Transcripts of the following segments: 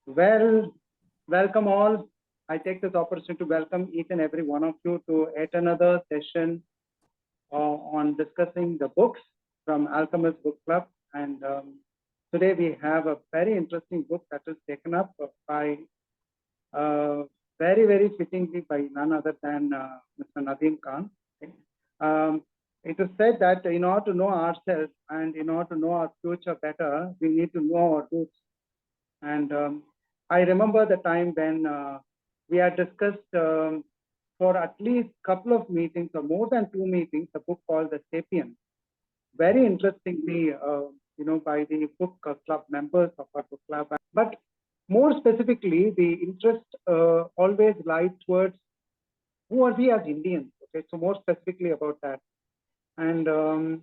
Well, welcome all. I take this opportunity to welcome each and every one of you to yet another session on discussing the books from Alchemist Book Club. And today we have a very interesting book that is taken up by very fittingly by none other than Mr. Nadeem Khan. Okay. It is said that in order to know ourselves and in order to know our future better, we need to know our roots. And I remember the time when we had discussed for at least a couple of meetings or more than 2 meetings, a book called The Sapiens. Very interestingly, by the book club members of our book club. But more specifically, the interest always lies towards who are we as Indians. Okay, so more specifically about that. And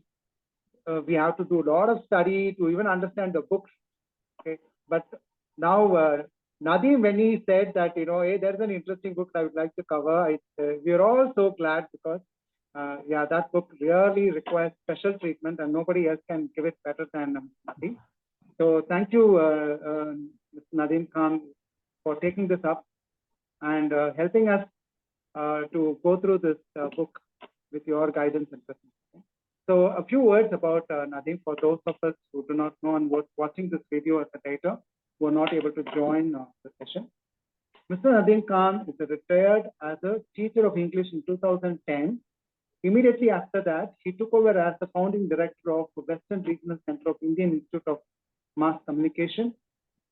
we have to do a lot of study to even understand the books. Okay, but now Nadeem, when he said that, hey, there's an interesting book I would like to cover, we're all so glad because, that book really requires special treatment and nobody else can give it better than Nadeem. So thank you, Mr. Nadeem Khan, for taking this up and helping us to go through this book with your guidance and presentation. So a few words about Nadeem for those of us who do not know and watching this video at the later who are not able to join the session. Mr. Nadeem Khan is retired as a teacher of English in 2010. Immediately after that, he took over as the founding director of the Western Regional Center of Indian Institute of Mass Communication.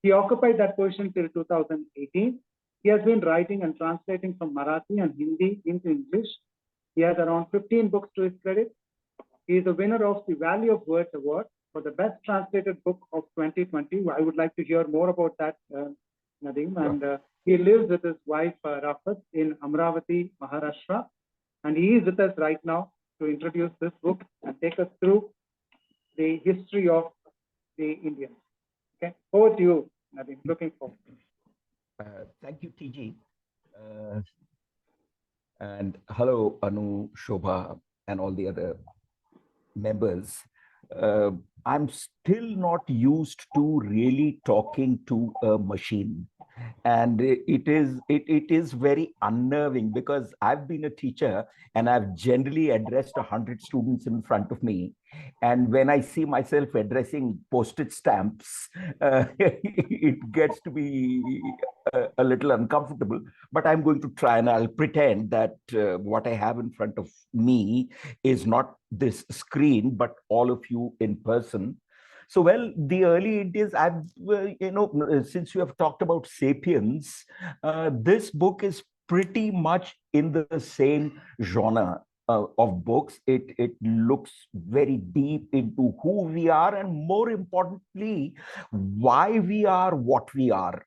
He occupied that position till 2018. He has been writing and translating from Marathi and Hindi into English. He has around 15 books to his credit. He is the winner of the Value of Words Award for the best translated book of 2020. I would like to hear more about that, Nadeem. And he lives with his wife, Rafat, in Amravati, Maharashtra. And he is with us right now to introduce this book and take us through the history of the Indians. Okay, over to you, Nadeem. Looking forward. Thank you, TG. And hello, Anu, Shobha, and all the other members. I'm still not used to really talking to a machine. And it is very unnerving because I've been a teacher and I've generally addressed 100 students in front of me. And when I see myself addressing postage stamps, it gets to be a little uncomfortable. But I'm going to try and I'll pretend that what I have in front of me is not this screen, but all of you in person. So, well, the early Indians, since you have talked about Sapiens, this book is pretty much in the same genre of books. It looks very deep into who we are and, more importantly, why we are what we are.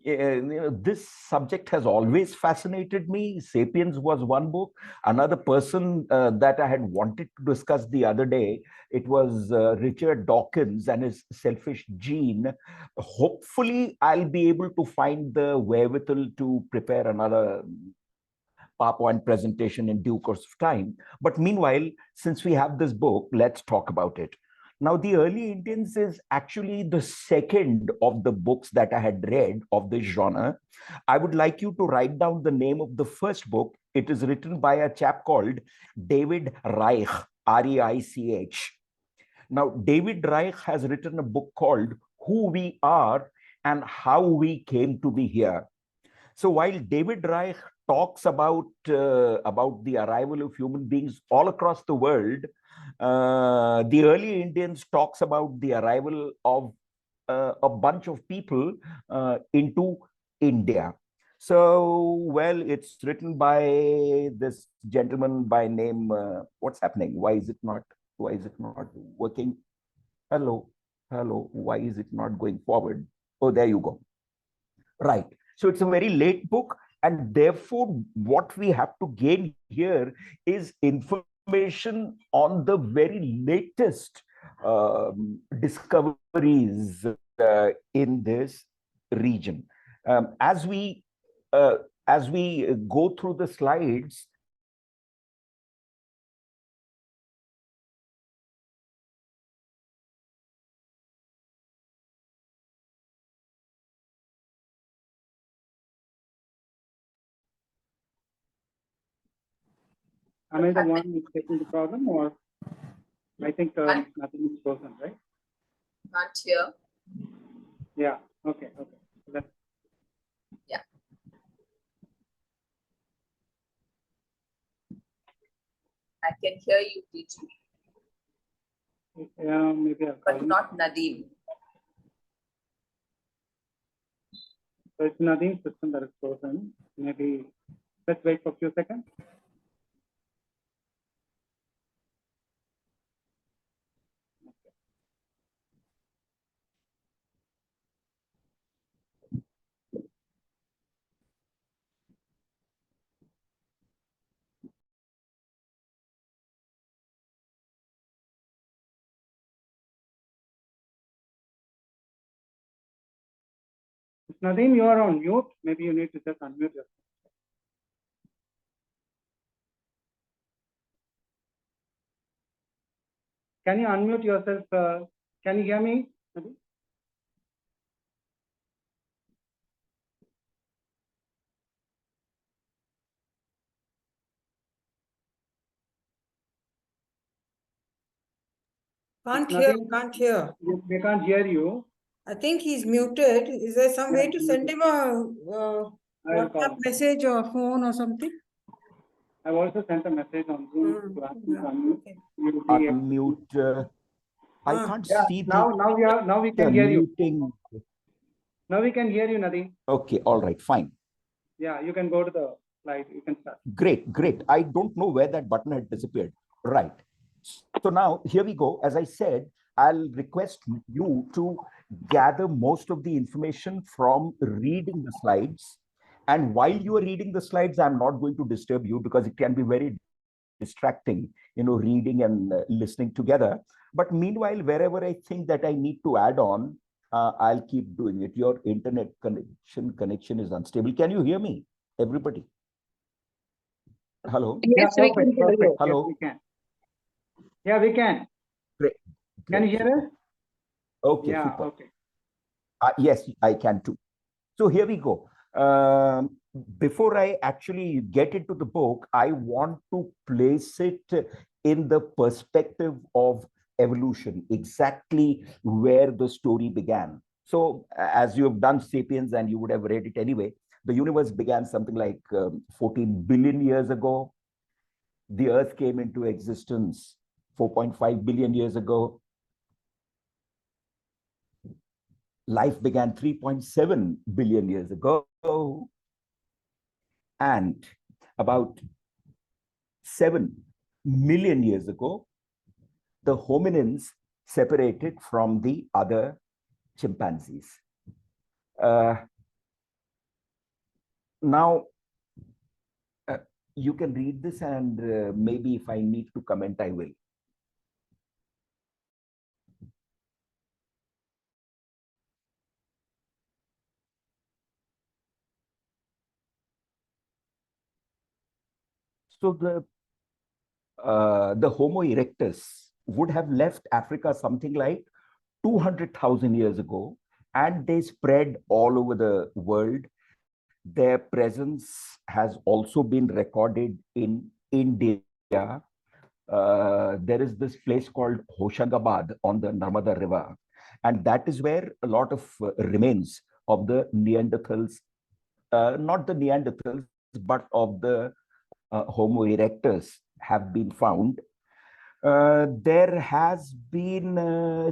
This subject has always fascinated me. Sapiens was one book. Another person that I had wanted to discuss the other day, it was Richard Dawkins and his selfish gene. Hopefully, I'll be able to find the wherewithal to prepare another PowerPoint presentation in due course of time. But meanwhile, since we have this book, let's talk about it. Now, the early Indians is actually the second of the books that I had read of this genre. I would like you to write down the name of the first book. It is written by a chap called David Reich, R-E-I-C-H. Now, David Reich has written a book called Who We Are and How We Came to Be Here. So while David Reich talks about the arrival of human beings all across the world, the early Indians talks about the arrival of a bunch of people into India. So, well, it's written by this gentleman by name. What's happening? Why is it not working? Hello, hello. Why is it not going forward? Oh, there you go. Right. So it's a very late book, and therefore, what we have to gain here is information on the very latest discoveries in this region. As we go through the slides, Am I the one who's taking the problem, or I think nothing is frozen, right? Can't hear. Yeah. Okay. Okay. Yeah. I can hear you, DG. Yeah, maybe I'll call But him. not Nadeem. So it's Nadeem's system that is frozen. Maybe let's wait for a few seconds. Nadeem, you are on mute. Maybe you need to just unmute yourself. Can you unmute yourself? Can you hear me, Nadeem? Can't hear, Nadeem, can't hear. we can't hear you. I think he's muted. Is there some way to send him a I'll WhatsApp call. message or phone or something? I've also sent a message on Zoom to ask him to unmute. Okay. You will be able- Unmute. I can't Yeah, see now we can hear you. muting. Now we can hear you, Nadeem. Okay, all right, fine. Yeah, you can go to the slide. You can start. Great, great. I don't know where that button had disappeared. Right. So now here we go. As I said, I'll request you to gather most of the information from reading the slides. And while you are reading the slides, I'm not going to disturb you because it can be very distracting, reading and listening together. But meanwhile, wherever I think that I need to add on, I'll keep doing it. Your internet connection is unstable. Can you hear me, everybody? Hello? Yes, yeah, perfect, perfect. Hello? Yes, we can. Yeah, we can. Great. Can you hear us? Okay, Yeah, super. okay. Yes, I can too. So here we go. Before I actually get into the book, I want to place it in the perspective of evolution, exactly where the story began. So as you have done Sapiens and you would have read it anyway, the universe began something like 14 billion years ago. The earth came into existence 4.5 billion years ago. Life began 3.7 billion years ago. And about 7 million years ago, the hominins separated from the other chimpanzees. Now, you can read this, and maybe if I need to comment, I will. So the Homo erectus would have left Africa something like 200,000 years ago, and they spread all over the world. Their presence has also been recorded in India. There is this place called Hoshangabad on the Narmada River, and that is where a lot of remains of the Neanderthals, not the Neanderthals, but of the Homo erectus have been found. There has been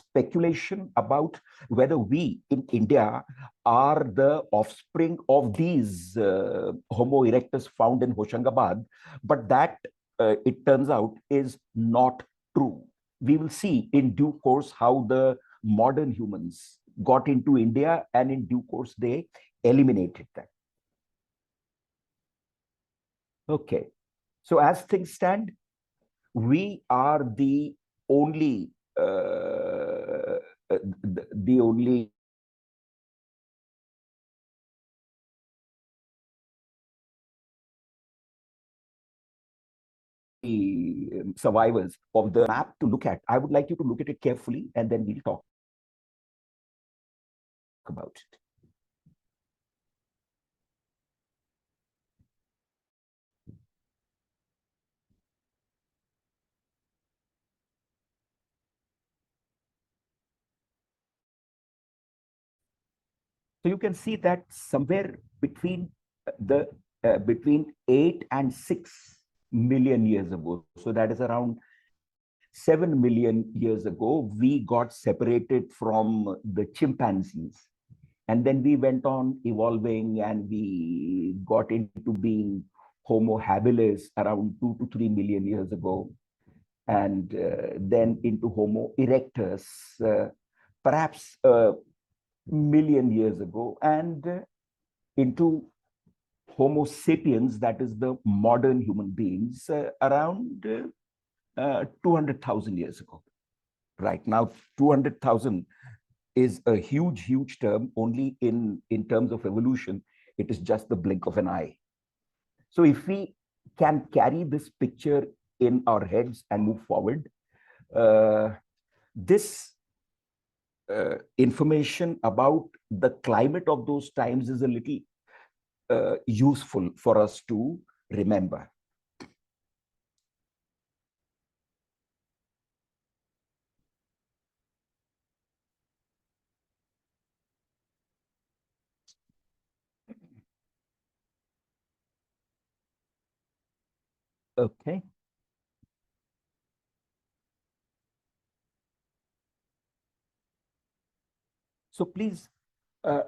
speculation about whether we in India are the offspring of these Homo erectus found in Hoshangabad, but that, it turns out, is not true. We will see in due course how the modern humans got into India, and in due course they eliminated them. Okay, so as things stand, we are the only the only survivors of the map to look at. I would like you to look at it carefully, and then we'll talk about it. So you can see that somewhere between between 8 and 6 million years ago, so that is around 7 million years ago, we got separated from the chimpanzees. And then we went on evolving and we got into being Homo habilis around 2 to 3 million years ago. And then into Homo erectus, perhaps a million years ago, and into Homo sapiens, that is the modern human beings, around 200,000 years ago. Right now, 200,000 is a huge, huge term. Only in terms of evolution, it is just the blink of an eye. So if we can carry this picture in our heads and move forward, this information about the climate of those times is a little useful for us to remember. Okay. So please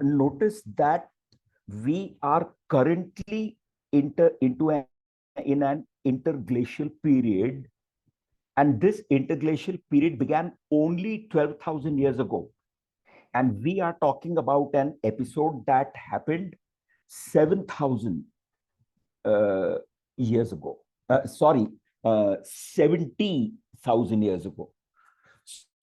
notice that we are currently in an interglacial period, and this interglacial period began only 12,000 years ago. And we are talking about an episode that happened 7,000 years ago. 70,000 years ago.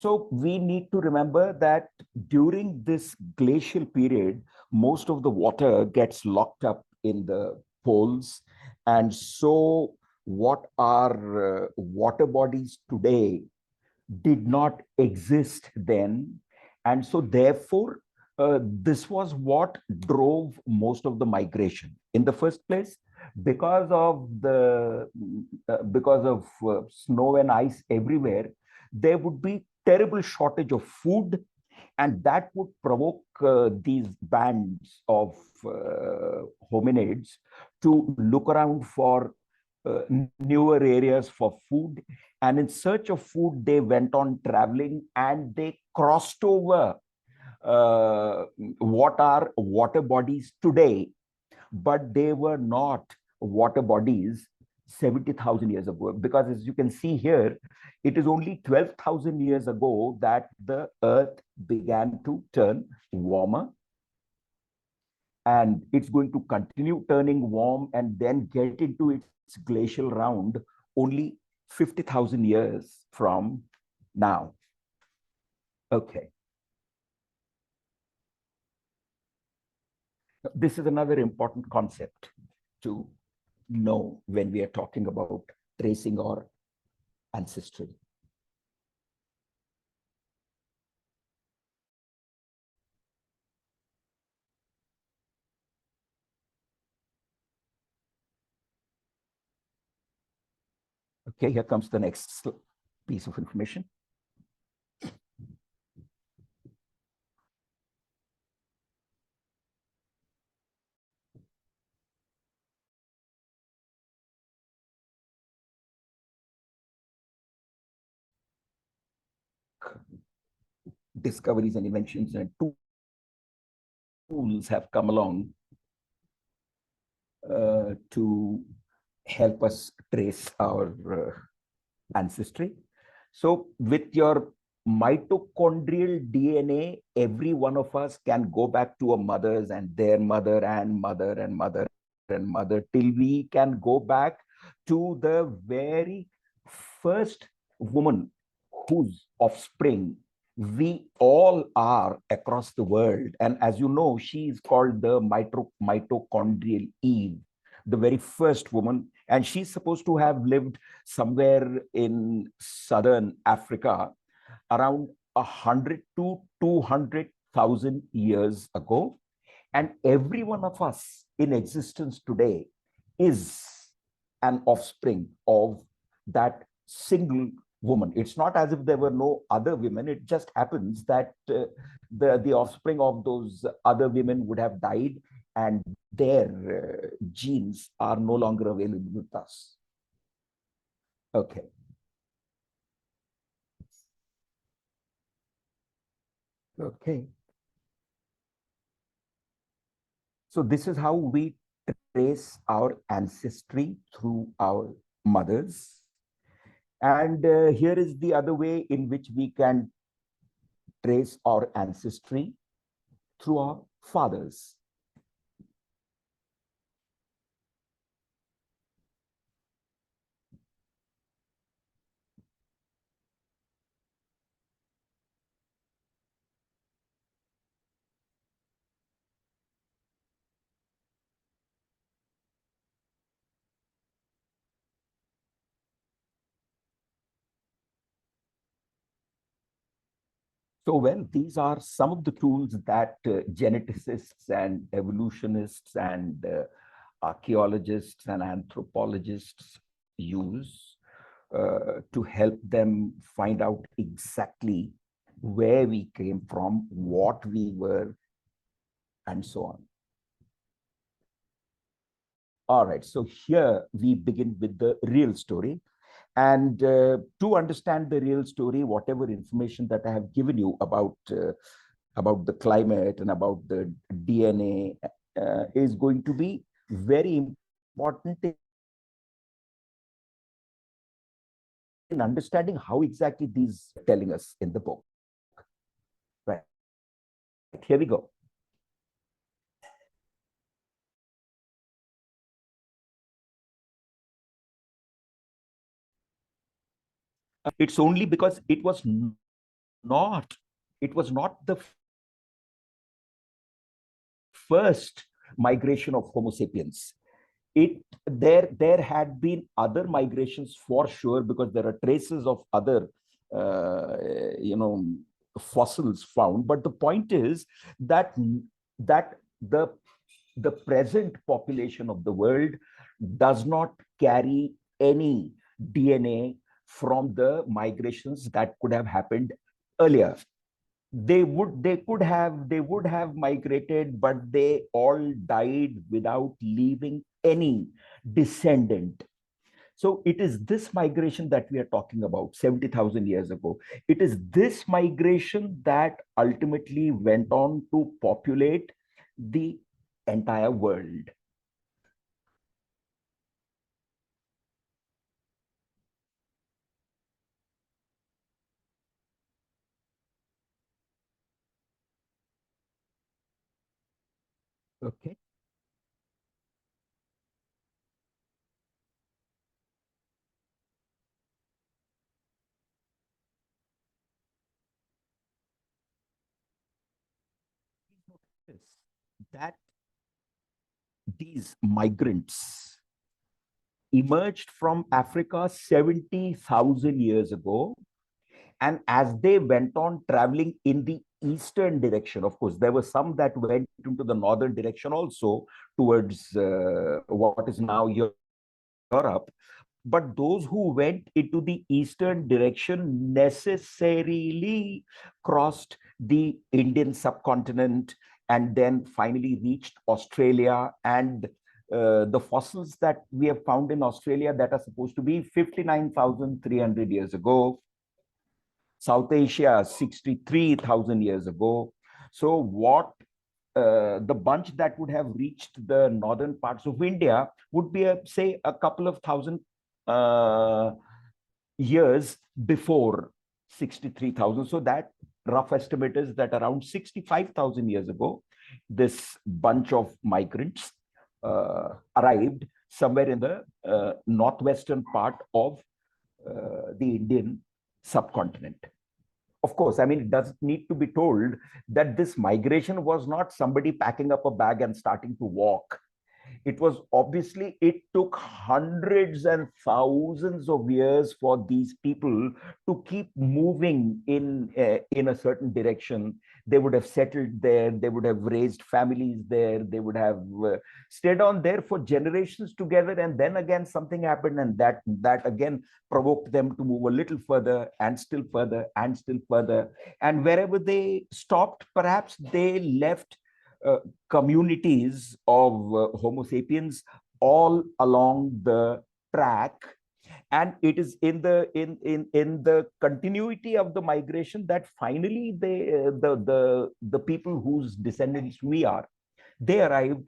So we need to remember that during this glacial period, most of the water gets locked up in the poles. And so what are water bodies today did not exist then. And so therefore, this was what drove most of the migration. In the first place, because of snow and ice everywhere, there would be terrible shortage of food, and that would provoke these bands of hominids to look around for newer areas for food. And in search of food, they went on traveling and they crossed over what are water bodies today, but they were not water bodies 70,000 years ago. Because as you can see here, it is only 12,000 years ago that the earth began to turn warmer. And it's going to continue turning warm and then get into its glacial round only 50,000 years from now. Okay. This is another important concept to know when we are talking about tracing our ancestry. Okay, here comes the next piece of information. Discoveries and inventions and tools have come along to help us trace our ancestry. So with your mitochondrial DNA, every one of us can go back to our mothers and their mother and mother and mother and mother till we can go back to the very first woman whose offspring we all are across the world. And as you know, she is called the mitochondrial Eve, the very first woman. And she's supposed to have lived somewhere in southern Africa around 100 to 200,000 years ago. And every one of us in existence today is an offspring of that single woman. It's not as if there were no other women. It just happens that the offspring of those other women would have died, and their genes are no longer available with us. Okay. Okay. So this is how we trace our ancestry through our mothers. And here is the other way in which we can trace our ancestry through our fathers. So, well, these are some of the tools that geneticists and evolutionists and archaeologists and anthropologists use to help them find out exactly where we came from, what we were, and so on. All right, so here we begin with the real story. And to understand the real story, whatever information that I have given you about the climate and about the DNA is going to be very important in understanding how exactly these are telling us in the book. Right, here we go. It's only because it was not the first migration of Homo sapiens. There had been other migrations for sure, because there are traces of other fossils found. But the point is that the present population of the world does not carry any DNA from the migrations that could have happened earlier. They would have migrated, but they all died without leaving any descendant. So it is this migration that we are talking about 70,000 years ago. It is this migration that ultimately went on to populate the entire world. Okay. That these migrants emerged from Africa 70,000 years ago. And as they went on traveling in the eastern direction, of course, there were some that went into the northern direction also, towards what is now Europe. But those who went into the eastern direction necessarily crossed the Indian subcontinent and then finally reached Australia. And the fossils that we have found in Australia that are supposed to be 59,300 years ago, South Asia 63,000 years ago. So what the bunch that would have reached the northern parts of India would be, say, a couple of thousand years before 63,000. So that rough estimate is that around 65,000 years ago, this bunch of migrants arrived somewhere in the northwestern part of the Indian subcontinent. Of course, I mean, it doesn't need to be told that this migration was not somebody packing up a bag and starting to walk. It was obviously, it took hundreds and thousands of years for these people to keep moving in a certain direction. They would have settled there, they would have raised families there, they would have stayed on there for generations together, and then again something happened, and that again provoked them to move a little further and still further and still further. And wherever they stopped, perhaps they left communities of Homo sapiens all along the track. And it is in the continuity of the migration that finally the people whose descendants we are, they arrived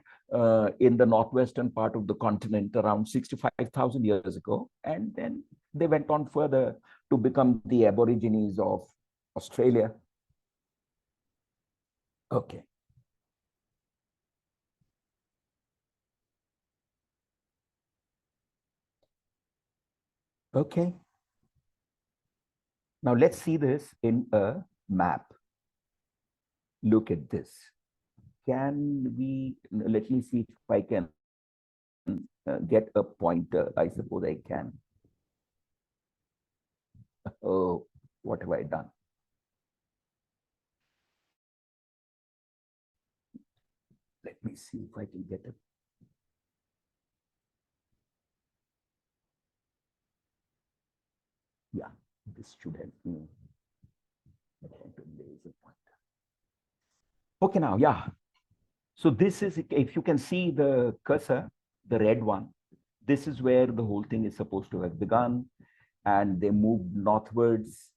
in the northwestern part of the continent around 65,000 years ago, and then they went on further to become the Aborigines of Australia. Okay. Okay. Now let's see this in a map. Look at this. Can we, let me see if I can get a pointer. I suppose I can. Oh, what have I done? Let me see if I can get it. Yeah, this should help me. Okay, now, yeah. So this is, if you can see the cursor, the red one, this is where the whole thing is supposed to have begun, and they moved northwards.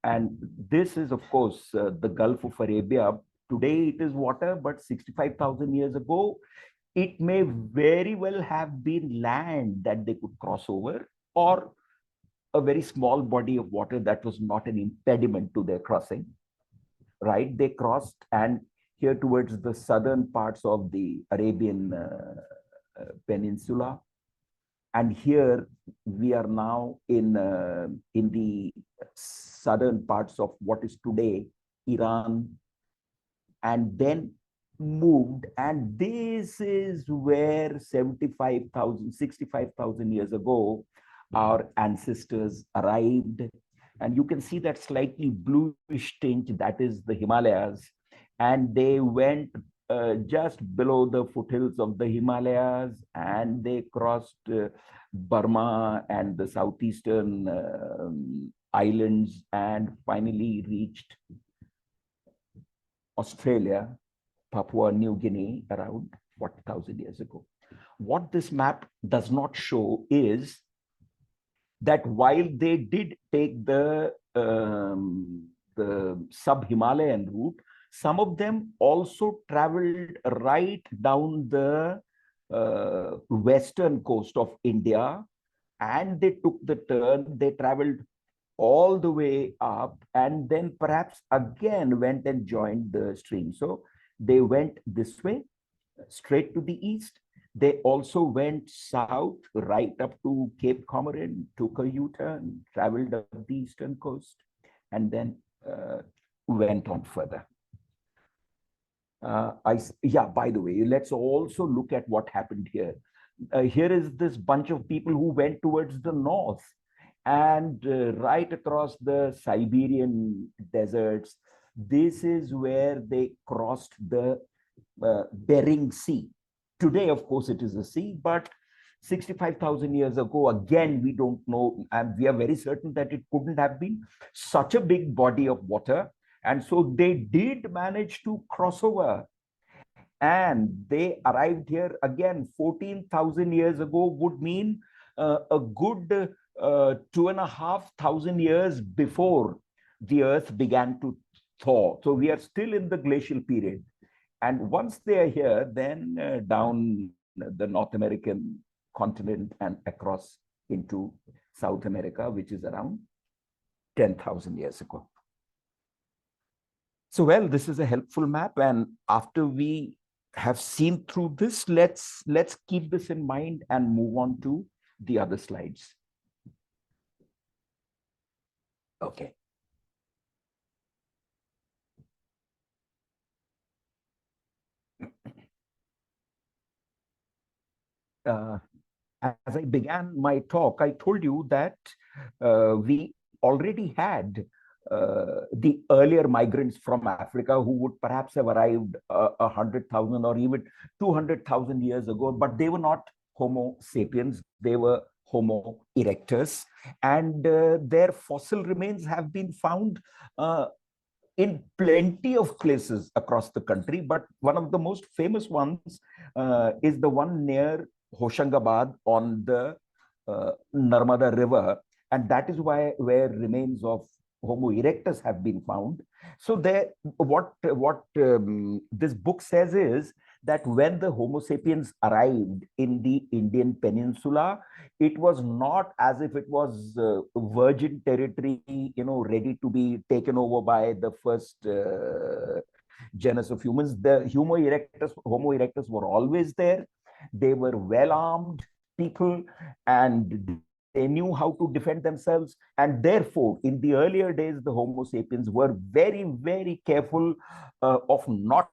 And this is, of course, the Gulf of Arabia. Today it is water, but 65,000 years ago, it may very well have been land that they could cross over, or a very small body of water that was not an impediment to their crossing, right? They crossed, and here towards the southern parts of the Arabian Peninsula. And here we are now in the southern parts of what is today Iran, and then moved. And this is where 75,000, 65,000 years ago, our ancestors arrived. And you can see that slightly bluish tinge, that is the Himalayas. And they went just below the foothills of the Himalayas, and they crossed Burma and the southeastern islands, and finally reached Australia, Papua New Guinea, around 40,000 years ago. What this map does not show is that while they did take the sub-Himalayan route, some of them also traveled right down the western coast of India, and they took the turn, they traveled all the way up, and then perhaps again went and joined the stream. So they went this way, straight to the east. They also went south, right up to Cape Comorin, took a U-turn, traveled up the eastern coast, and then went on further. Yeah, by the way, let's also look at what happened here. Here is this bunch of people who went towards the north, and right across the Siberian deserts. This is where they crossed the Bering Sea. Today, of course, it is a sea, but 65,000 years ago, again, we don't know, and we are very certain that it couldn't have been such a big body of water. And so they did manage to cross over, and they arrived here again 14,000 years ago, would mean a good 2,500 years before the earth began to thaw. So we are still in the glacial period. And once they are here, then down the North American continent and across into South America, which is around 10,000 years ago. So, well, this is a helpful map. And after we have seen through this, let's keep this in mind and move on to the other slides. Okay. uh, as I began my talk, I told you that we already had the earlier migrants from Africa who would perhaps have arrived 100,000 or even 200,000 years ago, but they were not Homo sapiens, they were Homo erectus. And their fossil remains have been found in plenty of places across the country, but one of the most famous ones is the one near Hoshangabad on the Narmada River, and that is where remains of Homo erectus have been found. So there, what this book says is that when the Homo sapiens arrived in the Indian peninsula, it was not as if it was virgin territory, ready to be taken over by the first genus of humans. The Homo erectus were always there. They were well armed people, and they knew how to defend themselves. And therefore, in the earlier days, the Homo sapiens were very, very careful of not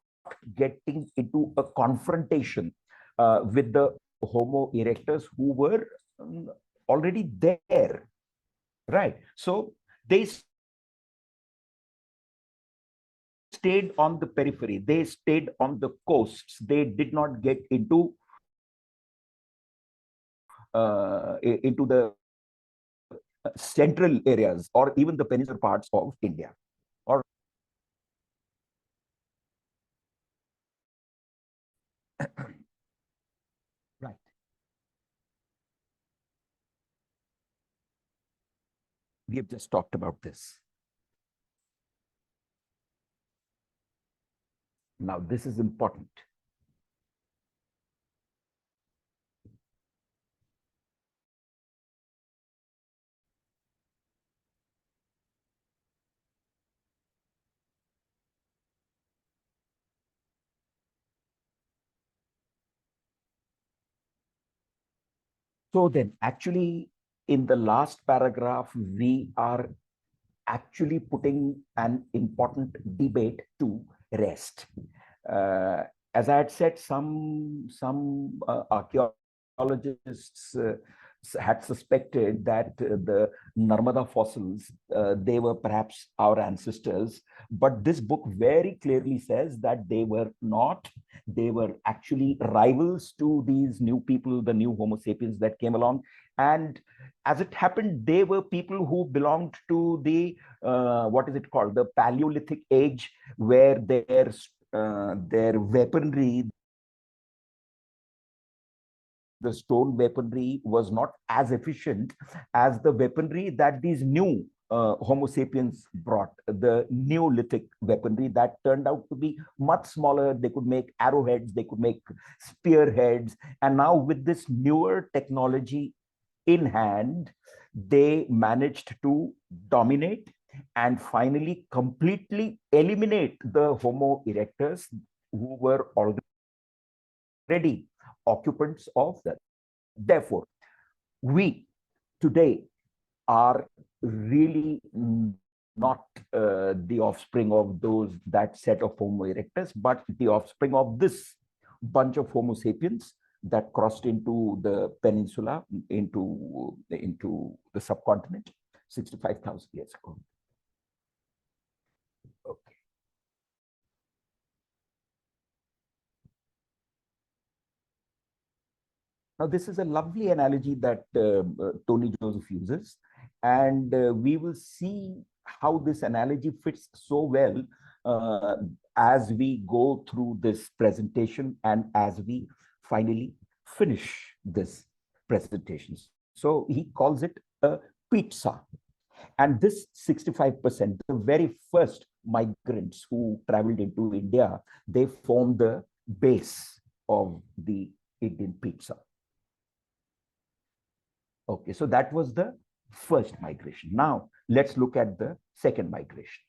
getting into a confrontation with the Homo erectus who were already there, right? So they stayed on the periphery, they stayed on the coasts, they did not get into the central areas or even the peninsular parts of India. Or right. We have just talked about this. Now, this is important. So then, actually, in the last paragraph, we are actually putting an important debate to rest. As I had said, some archaeologists had suspected that the Narmada fossils, they were perhaps our ancestors, but this book very clearly says that they were not. They were actually rivals to these new people, the new Homo sapiens that came along. And as it happened, they were people who belonged to the, what is it called, the Paleolithic age, where their weaponry, the stone weaponry, was not as efficient as the weaponry that these new Homo sapiens brought, the Neolithic weaponry that turned out to be much smaller. They could make arrowheads, they could make spearheads. And now with this newer technology in hand, they managed to dominate and finally completely eliminate the Homo erectus, who were already occupants of that. Therefore, we today are really not the offspring of that set of Homo erectus, but the offspring of this bunch of Homo sapiens that crossed into the peninsula, into the subcontinent 65,000 years ago. Okay. Now, this is a lovely analogy that Tony Joseph uses, and we will see how this analogy fits so well as we go through this presentation and as we finally finish this presentation. So he calls it a pizza. And this 65%, the very first migrants who traveled into India, they formed the base of the Indian pizza. Okay, so that was the first migration. Now, let's look at the second migration.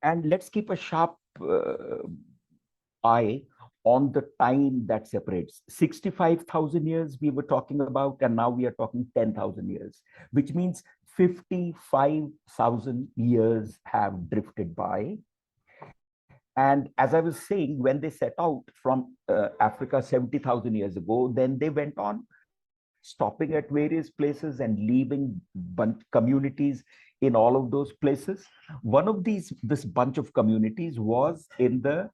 And let's keep a sharp eye on the time that separates. 65,000 years we were talking about, and now we are talking 10,000 years, which means 55,000 years have drifted by. And as I was saying, when they set out from Africa 70,000 years ago, then they went on stopping at various places and leaving communities in all of those places. One of this bunch of communities was in the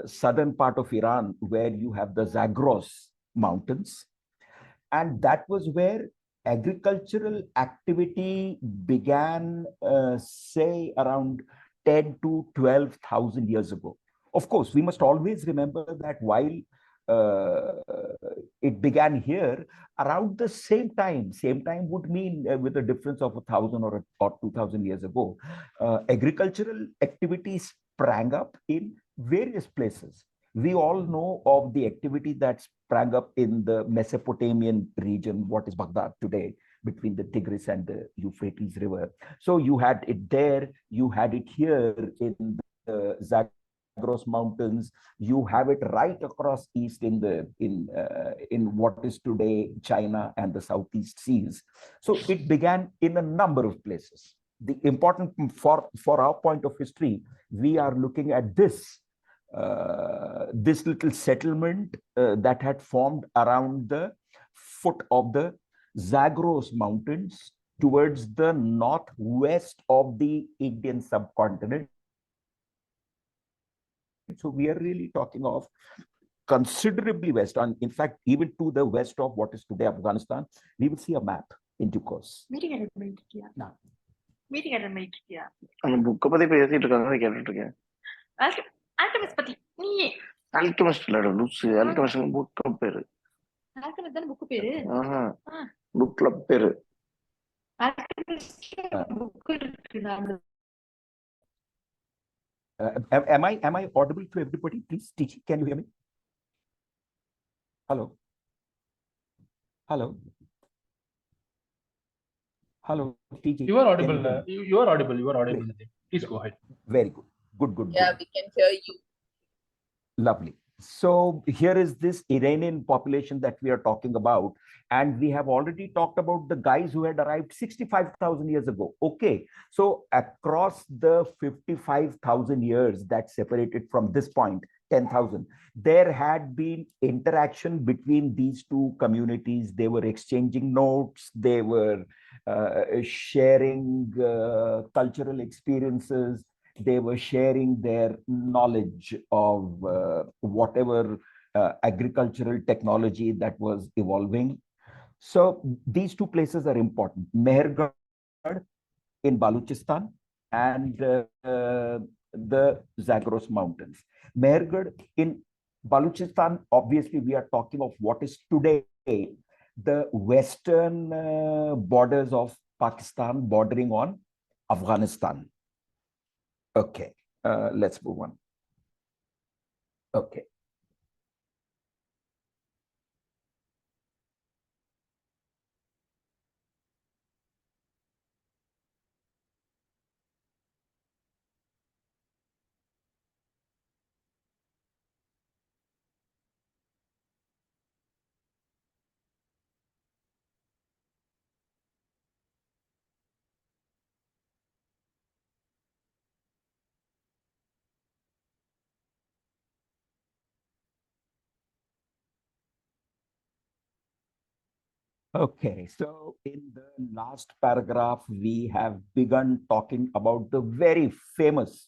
southern part of Iran, where you have the Zagros Mountains. And that was where agricultural activity began, say, around 10 to 12,000 years ago. Of course, we must always remember that while it began here, around the same time would mean with a difference of 1,000 or 2,000 years ago, agricultural activities sprang up in various places. We all know of the activity that sprang up in the Mesopotamian region, what is Baghdad today, between the Tigris and the Euphrates River. So you had it there, you had it here in the Zagros Mountains, you have it right across east in what is today China and the Southeast Seas. So it began in a number of places. The important for our point of history, we are looking at this little settlement that had formed around the foot of the Zagros Mountains towards the northwest of the Indian subcontinent. So we are really talking of considerably west, and in fact, even to the west of what is today Afghanistan. We will see a map in due course. Meeting arrangement. அந்த புக்கை பத்தி பேசிட்டு இருக்காங்க கேட்டுட்டு இருக்கேன். Alchemist பத்தி நீயே. Alchemist இல்ல லூசு. Alchemist புக் கிளப் பேரு. Alchemist தான புக் பேரு. புக் கிளப் பேரு. Alchemist புக் இருக்கு. Am I audible to everybody? Please, TG, can you hear me? Hello. TG. You are audible. You are audible. You are audible. Please go ahead. Very good. Good. Yeah, we can hear you. Lovely. So here is this Iranian population that we are talking about, and we have already talked about the guys who had arrived 65,000 years ago. Okay, so across the 55,000 years that separated from this point, 10,000, there had been interaction between these two communities. They were exchanging notes, they were sharing cultural experiences, they were sharing their knowledge of whatever agricultural technology that was evolving. So these two places are important: Mehergarh in Balochistan and the Zagros Mountains. Mehergarh in Balochistan, obviously we are talking of what is today the western borders of Pakistan, bordering on Afghanistan. Okay, let's move on. Okay. Okay, so in the last paragraph, we have begun talking about the very famous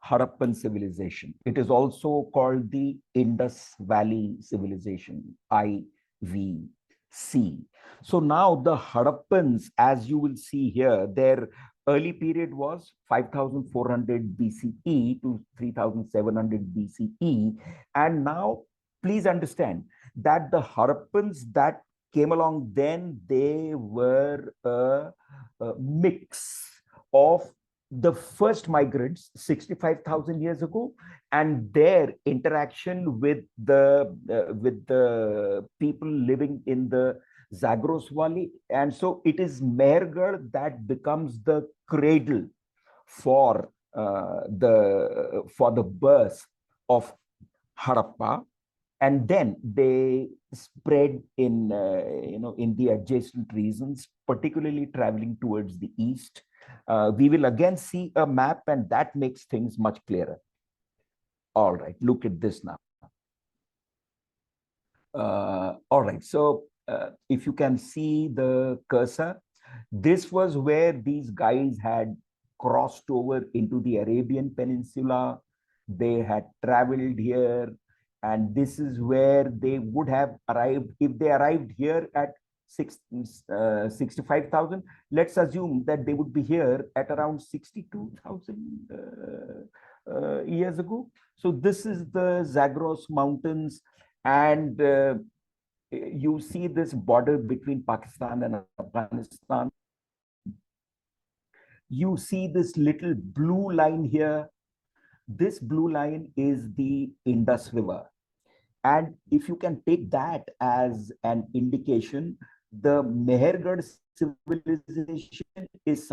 Harappan civilization. It is also called the Indus Valley Civilization, IVC. So now the Harappans, as you will see here, their early period was 5,400 BCE to 3,700 BCE. And now, please understand that the Harappans that came along then, they were a mix of the first migrants 65,000 years ago and their interaction with the people living in the Zagros Valley. And so it is Mehergarh that becomes the cradle for for the birth of Harappa, and then they spread in in the adjacent regions, particularly traveling towards the east. We will again see a map, and that makes things much clearer. All right, look at this now. All right, so if you can see the cursor, this was where these guys had crossed over into the Arabian Peninsula. They had traveled here, and this is where they would have arrived. If they arrived here at 65,000, let's assume that they would be here at around 62,000 years ago. So this is the Zagros Mountains, and you see this border between Pakistan and Afghanistan. You see this little blue line here. This blue line is the Indus River. And if you can take that as an indication, the Mehergarh civilization is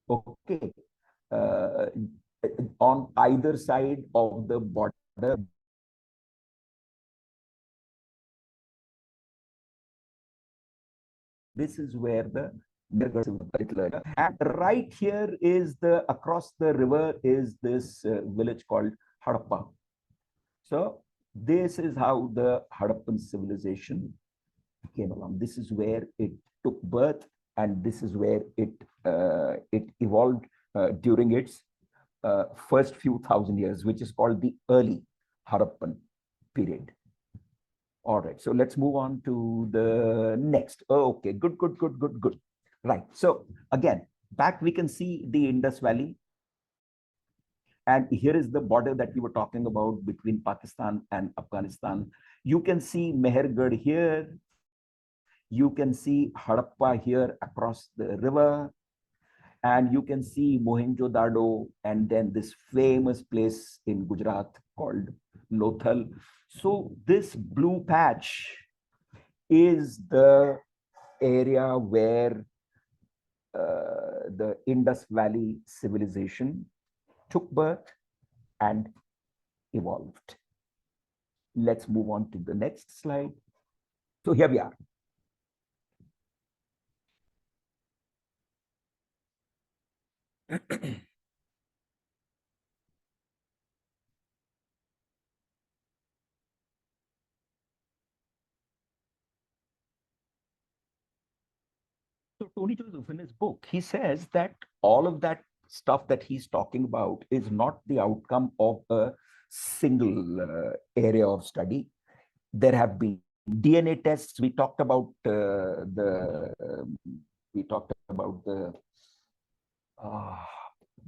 okay on either side of the border. This is where the and right here is the across the river is this village called Harappa. So this is how the Harappan civilization came along. This is where it took birth, and this is where it evolved during its first few thousand years, which is called the early Harappan period. All right, so let's move on to the next. Oh, okay, good. Right, so again, back we can see the Indus Valley. And here is the border that we were talking about between Pakistan and Afghanistan. You can see Mehergarh here. You can see Harappa here across the river. And you can see Mohenjo-daro, and then this famous place in Gujarat called Lothal. So this blue patch is the area where the Indus Valley civilization took birth and evolved. Let's move on to the next slide. So here we are. So Tony Joseph, in his book, he says that all of that stuff that he's talking about is not the outcome of a single area of study. There have been DNA tests. We talked about the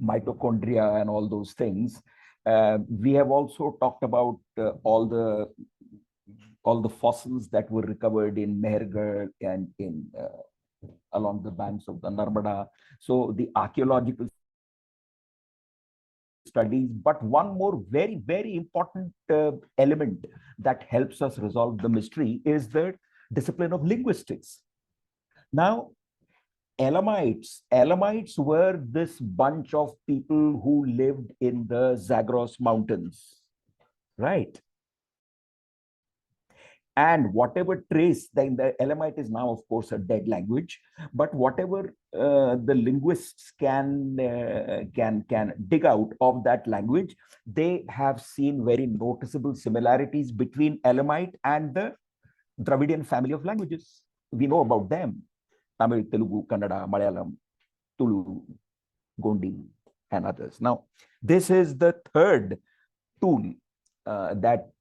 mitochondria and all those things. We have also talked about all the fossils that were recovered in Mehergarh and in along the banks of the Narmada. So the archaeological studies, but one more very important element that helps us resolve the mystery is the discipline of linguistics. Now, Elamites were this bunch of people who lived in the Zagros Mountains, right? And whatever trace, the Elamite is now, of course, a dead language, but whatever the linguists can dig out of that language, they have seen very noticeable similarities between Elamite and the Dravidian family of languages. We know about them: Tamil, Telugu, Kannada, Malayalam, Tulu, Gondi, and others. Now, this is the third tool that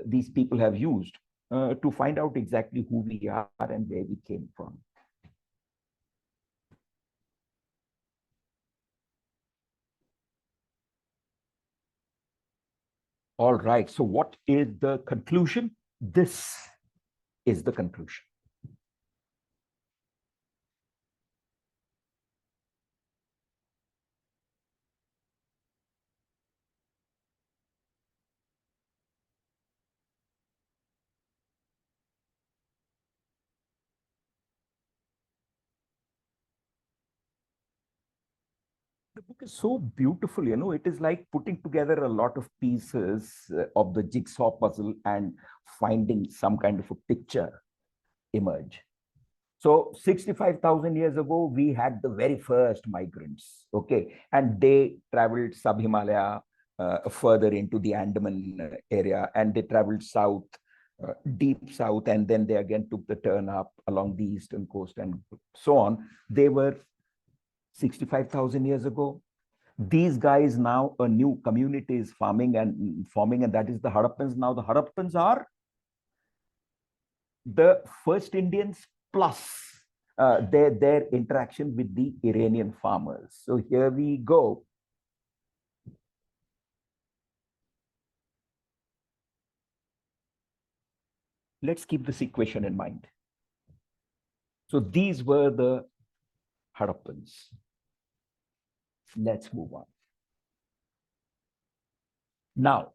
these people have used to find out exactly who we are and where we came from. All right, so what is the conclusion? This is the conclusion. The book is so beautiful, it is like putting together a lot of pieces of the jigsaw puzzle and finding some kind of a picture emerge. So 65,000 years ago, we had the very first migrants, okay? And they traveled sub-Himalaya, further into the Andaman area, and they traveled south, deep south, and then they again took the turn up along the eastern coast and so on. They were 65,000 years ago. These guys now, a new community is forming, and that is the Harappans. Now the Harappans are the first Indians plus their interaction with the Iranian farmers. So here we go. Let's keep this equation in mind. So these were the Harappans. Let's move on. Now,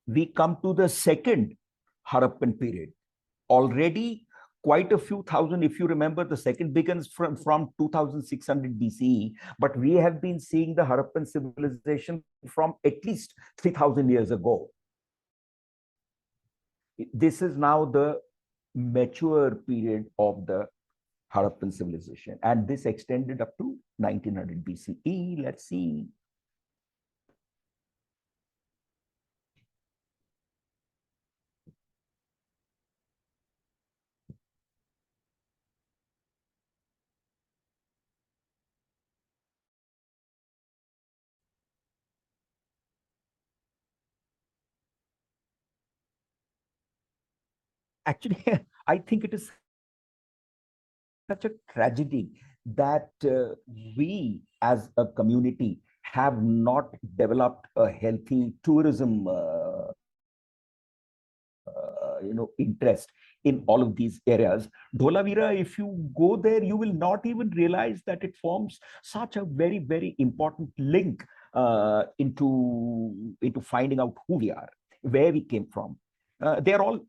we come to the second Harappan period. Already quite a few thousand, if you remember, the second begins from 2600 BCE, but we have been seeing the Harappan civilization from at least 3000 years ago. This is now the mature period of the Harappan civilization, and this extended up to 1900 BCE. Let's see. Actually, I think it is such a tragedy that we as a community have not developed a healthy tourism interest in all of these areas. Dholavira, if you go there, you will not even realize that it forms such a very, very important link into finding out who we are, where we came from. They're all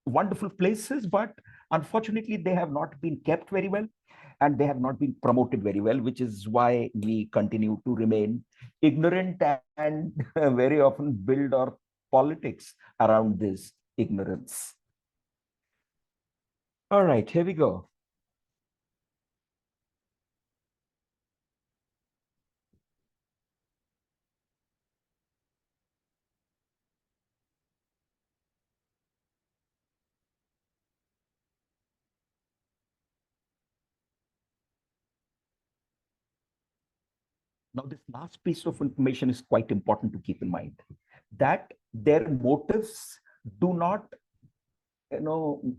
wonderful places, but unfortunately, they have not been kept very well, and they have not been promoted very well, which is why we continue to remain ignorant and very often build our politics around this ignorance. All right, here we go. Now, this last piece of information is quite important to keep in mind, that their motives do not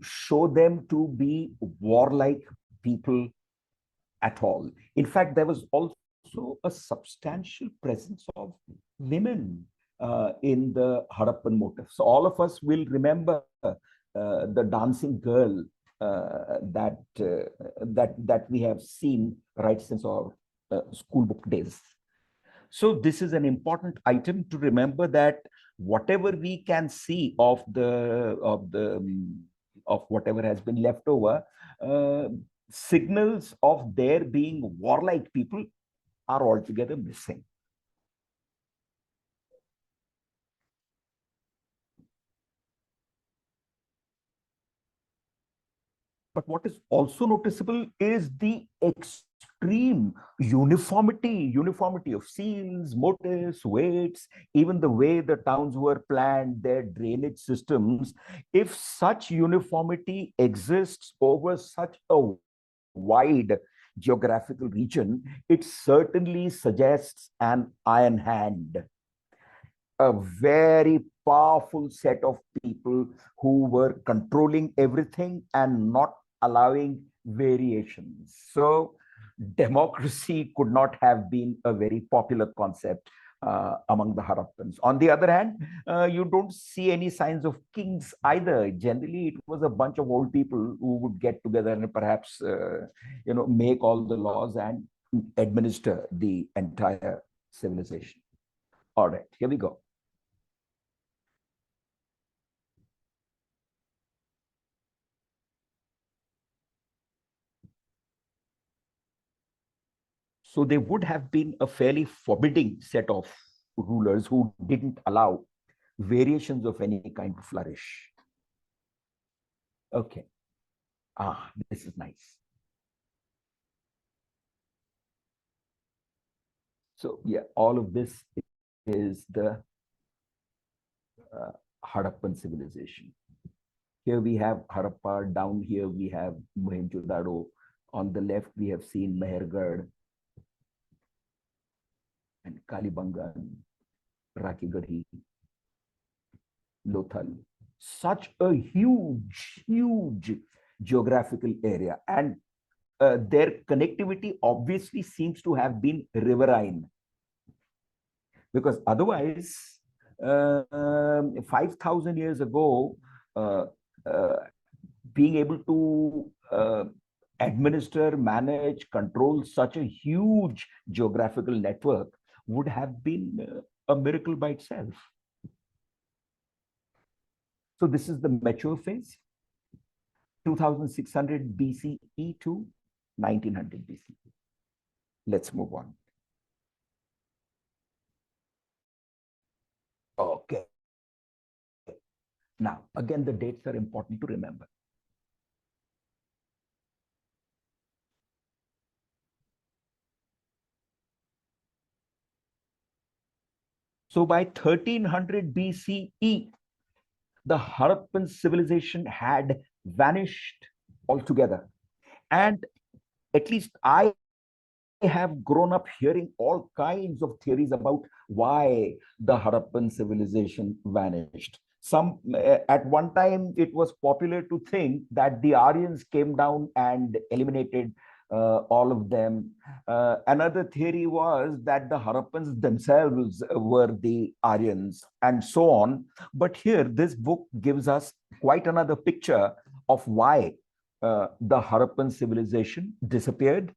show them to be warlike people at all. In fact, there was also a substantial presence of women in the Harappan motif. So all of us will remember the dancing girl that we have seen right since our school book days. So this is an important item to remember, that whatever we can see of whatever has been left over, signals of their being warlike people are altogether missing. But what is also noticeable is the extreme uniformity of scenes, motifs, weights, even the way the towns were planned, their drainage systems. If such uniformity exists over such a wide geographical region, it certainly suggests an iron hand, a very powerful set of people who were controlling everything and not allowing variations. So democracy could not have been a very popular concept among the Harappans. On the other hand, you don't see any signs of kings either. Generally, it was a bunch of old people who would get together and perhaps make all the laws and administer the entire civilization. All right, here we go. So they would have been a fairly forbidding set of rulers who didn't allow variations of any kind to flourish. Okay. This is nice. So yeah, all of this is the Harappan civilization. Here we have Harappa, down here we have Mohenjo-daro. On the left, we have seen Mehergarh and Kalibangan, Rakhigarhi, Lothal. Such a huge, huge geographical area. And their connectivity obviously seems to have been riverine. Because otherwise, 5,000 years ago, being able to administer, manage, control such a huge geographical network would have been a miracle by itself. So this is the mature phase, 2600 BCE to 1900 BCE. Let's move on. Okay. Now, again, the dates are important to remember. So by 1300 BCE, the Harappan civilization had vanished altogether. And at least I have grown up hearing all kinds of theories about why the Harappan civilization vanished. Some, at one time, it was popular to think that the Aryans came down and eliminated all of them. Another theory was that the Harappans themselves were the Aryans, and so on. But here, this book gives us quite another picture of why the Harappan civilization disappeared.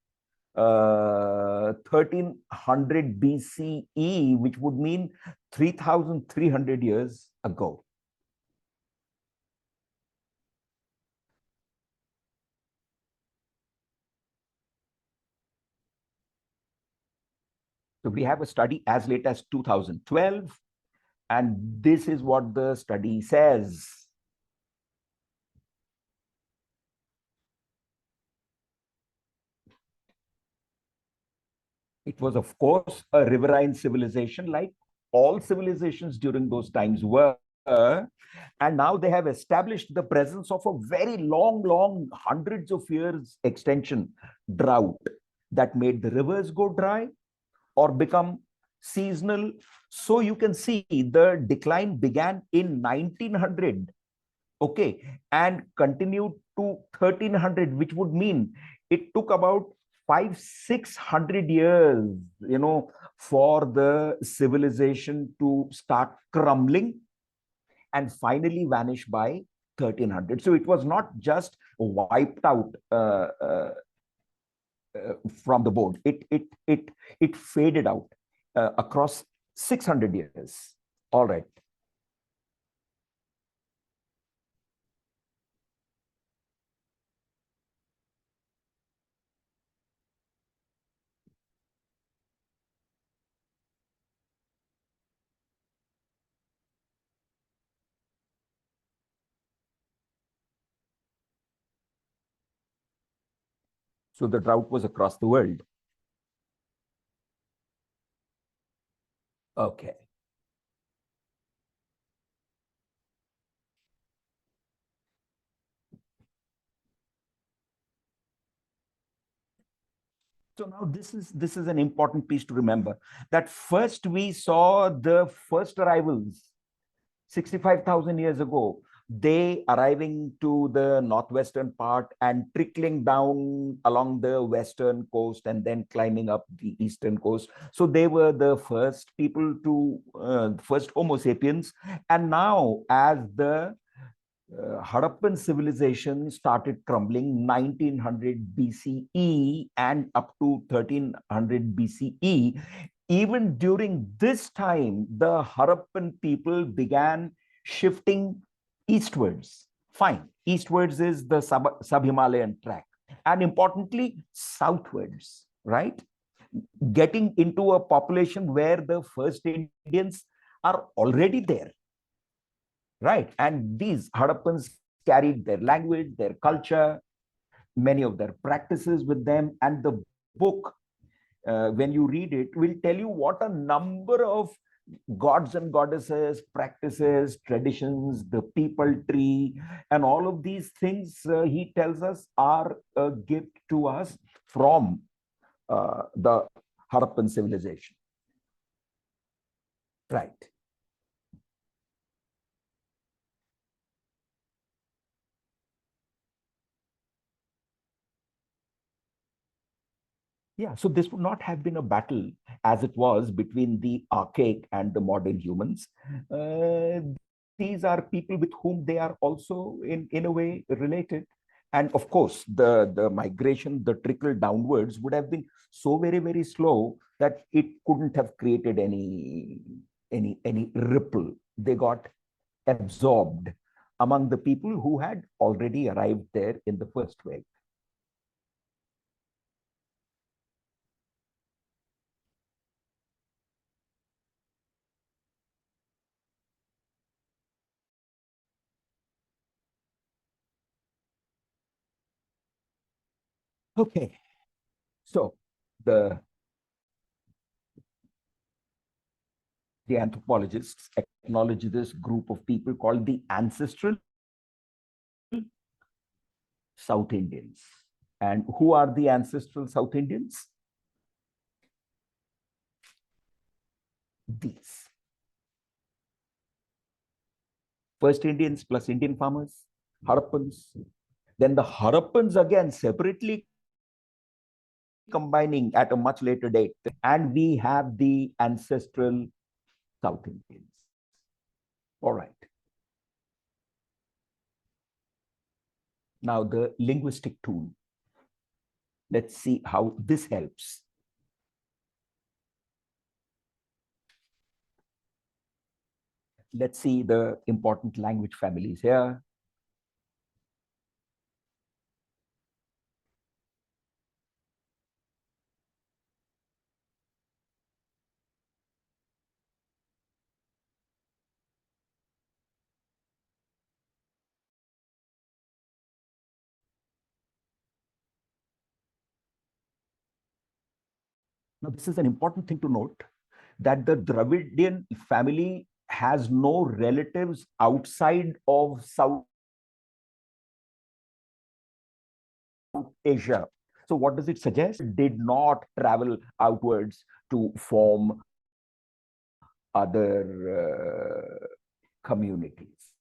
1300 BCE, which would mean 3,300 years ago. So we have a study as late as 2012, and this is what the study says. It was, of course, a riverine civilization, like all civilizations during those times were. And now they have established the presence of a very long, hundreds of years extension drought that made the rivers go dry or become seasonal. So you can see the decline began in 1900, okay, and continued to 1300, which would mean it took about 500-600 years, for the civilization to start crumbling and finally vanish by 1300. So it was not just wiped out from the board. It faded out across 600 years. All right. So the drought was across the world. Okay. So now this is an important piece to remember, that first we saw the first arrivals 65,000 years ago, they arriving to the northwestern part and trickling down along the western coast and then climbing up the eastern coast. So they were the first people to, first Homo sapiens. And now as the Harappan civilization started crumbling 1900 BCE and up to 1300 BCE. Even during this time, the Harappan people began shifting eastwards. Fine, eastwards is the sub-Himalayan track, and importantly, southwards, right? getting into a population where the first Indians are already there, right? And these Hadappans carried their language, their culture, many of their practices with them. And the book, when you read it, will tell you what a number of gods and goddesses, practices, traditions, the people tree, and all of these things, he tells us, are a gift to us from the Harappan civilization. Right. Yeah, so this would not have been a battle as it was between the archaic and the modern humans. These are people with whom they are also in a way related. And of course, the migration, the trickle downwards would have been so very, very slow that it couldn't have created any ripple. They got absorbed among the people who had already arrived there in the first wave. Okay, so the anthropologists acknowledge this group of people called the ancestral South Indians. And who are the ancestral South Indians? These. First Indians plus Indian farmers, Harappans. Then the Harappans again separately combining at a much later date. And we have the ancestral South Indians. All right. Now the linguistic tool. Let's see how this helps. Let's see the important language families here. Now, this is an important thing to note, that the Dravidian family has no relatives outside of South Asia. So what does it suggest? It did not travel outwards to form other communities.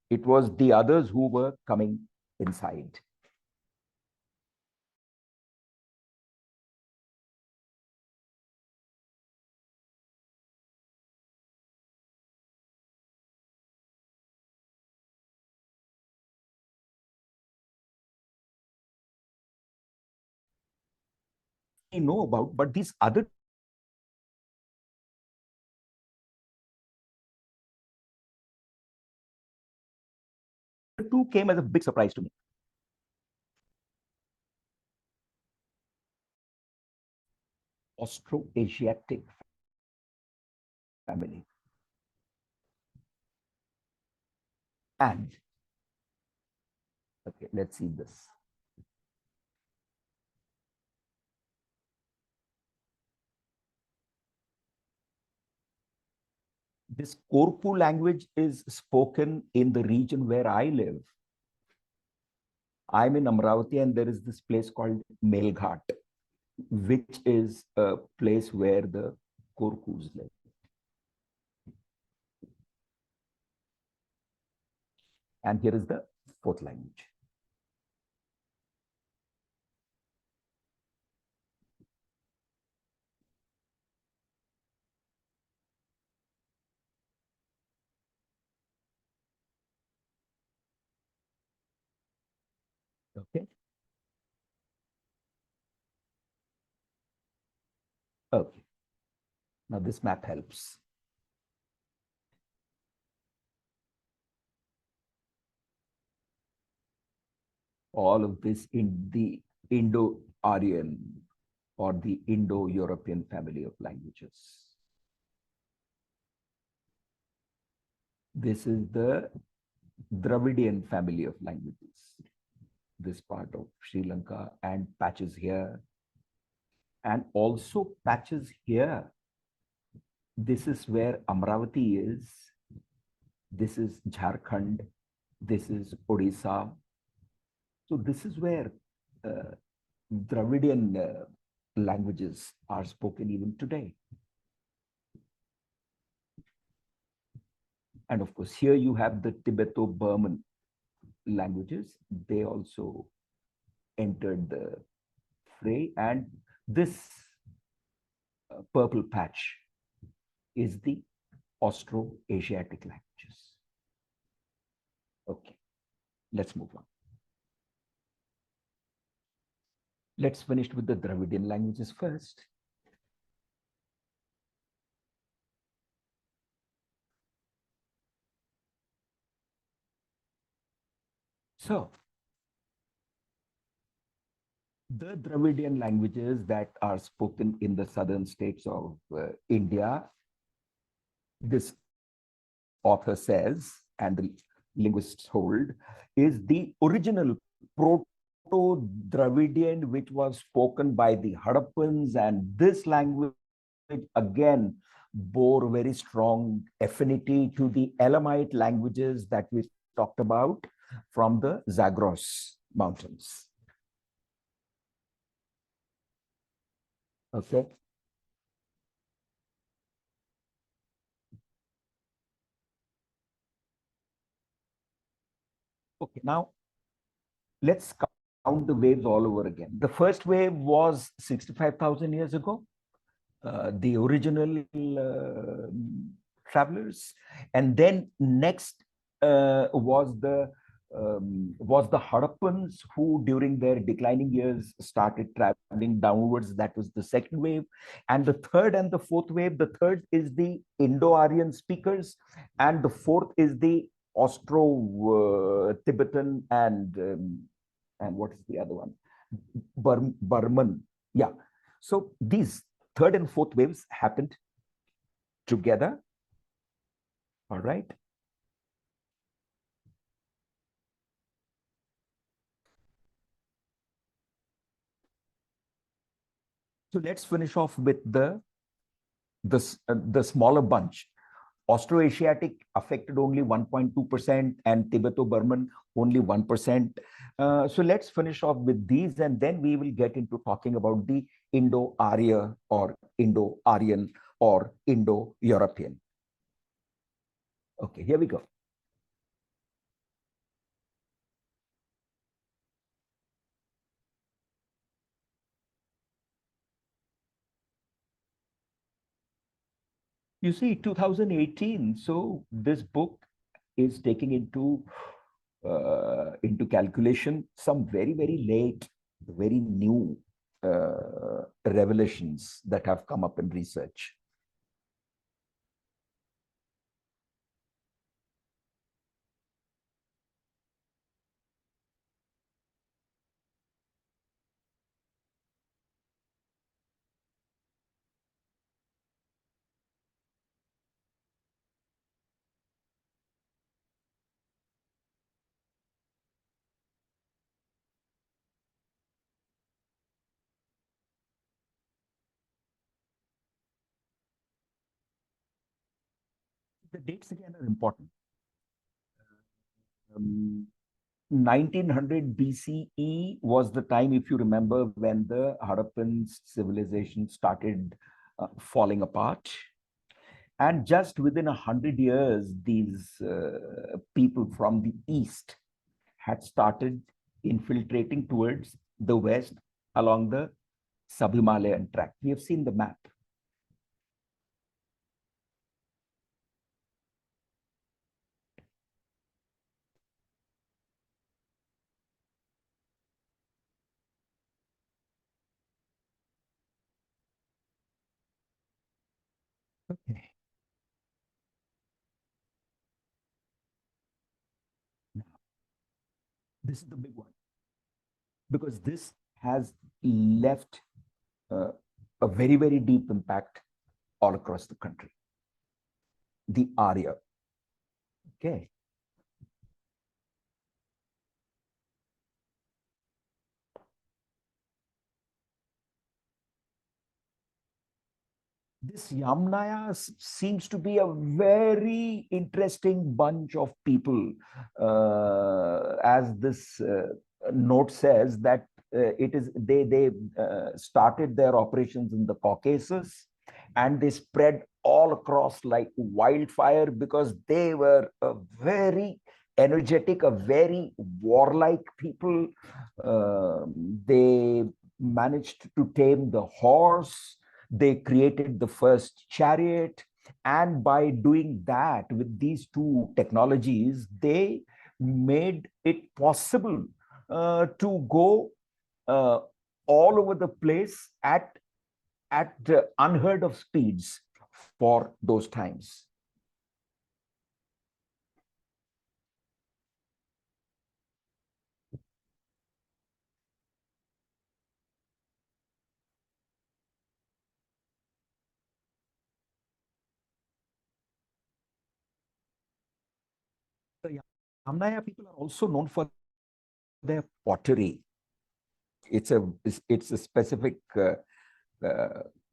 It was the others who were coming inside. We know about, but these other two came as a big surprise to me. Austroasiatic family. And, okay, let's see this. This Korku language is spoken in the region where I live. I'm in Amravati, and there is this place called Melghat, which is a place where the Korkus live. And here is the fourth language. Okay. Okay. Now this map helps. All of this in the Indo-Aryan or the Indo-European family of languages. This is the Dravidian family of languages. This part of Sri Lanka and patches here, and also patches here. This is where Amravati is. This is Jharkhand. This is Odisha. So this is where Dravidian languages are spoken even today. And of course, here you have the Tibeto-Burman languages. They also entered the fray. And this purple patch is the Austro-Asiatic languages. Okay, let's move on. Let's finish with the Dravidian languages first. So, the Dravidian languages that are spoken in the southern states of India, this author says, and the linguists hold, is the original Proto-Dravidian which was spoken by the Hadappans, and this language again bore very strong affinity to the Elamite languages that we talked about from the Zagros Mountains. Okay. Okay, now let's count the waves all over again. The first wave was 65,000 years ago, the original travelers, and then next was the Hadappans, who during their declining years started traveling downwards. That was the second wave. And the third and the fourth wave, the third is the Indo-Aryan speakers, and the fourth is the Austro-Tibetan and what is the other one? Burman. Yeah. So these third and fourth waves happened together. All right. So let's finish off with the smaller bunch. Austroasiatic affected only 1.2% and Tibeto-Burman only 1%. So let's finish off with these, and then we will get into talking about the Indo-Arya or Indo-Aryan or Indo-European. Okay, here we go. You see, 2018, so this book is taking into calculation some very, very late, very new revelations that have come up in research. The dates again are important. 1900 BCE was the time, if you remember, when the Harappan civilization started falling apart. And just within 100 years, these people from the east had started infiltrating towards the west along the sub-Himalayan tract. We have seen the map. Okay. Now, this is the big one, because this has left uh, a very, very deep impact all across the country. The Arya. Okay. This Yamnaya seems to be a very interesting bunch of people. As this note says, that it is they started their operations in the Caucasus, and they spread all across like wildfire because they were a very energetic, a very warlike people. They managed to tame the horse. They created the first chariot. And by doing that with these two technologies, they made it possible to go uh, all over the place at unheard of speeds for those times. The Yamnaya people are also known for their pottery. It's a specific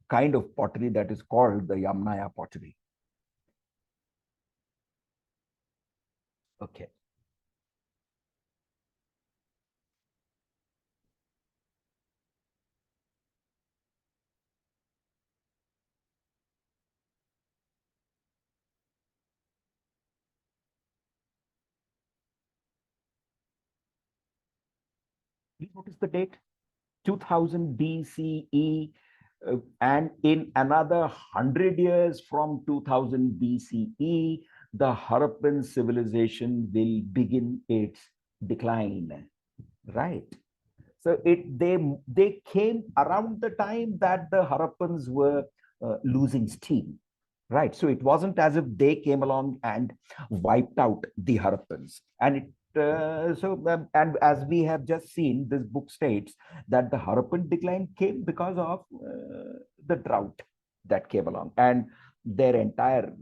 kind of pottery that is called the Yamnaya pottery. Okay. Please notice the date, 2000 BCE, and in another 100 years from 2000 BCE, the Harappan civilization will begin its decline, right? So they came around the time that the Harappans were losing steam, right? So it wasn't as if they came along and wiped out the Harappans. And and as we have just seen, this book states that the Harappan decline came because of the drought that came along, and their entire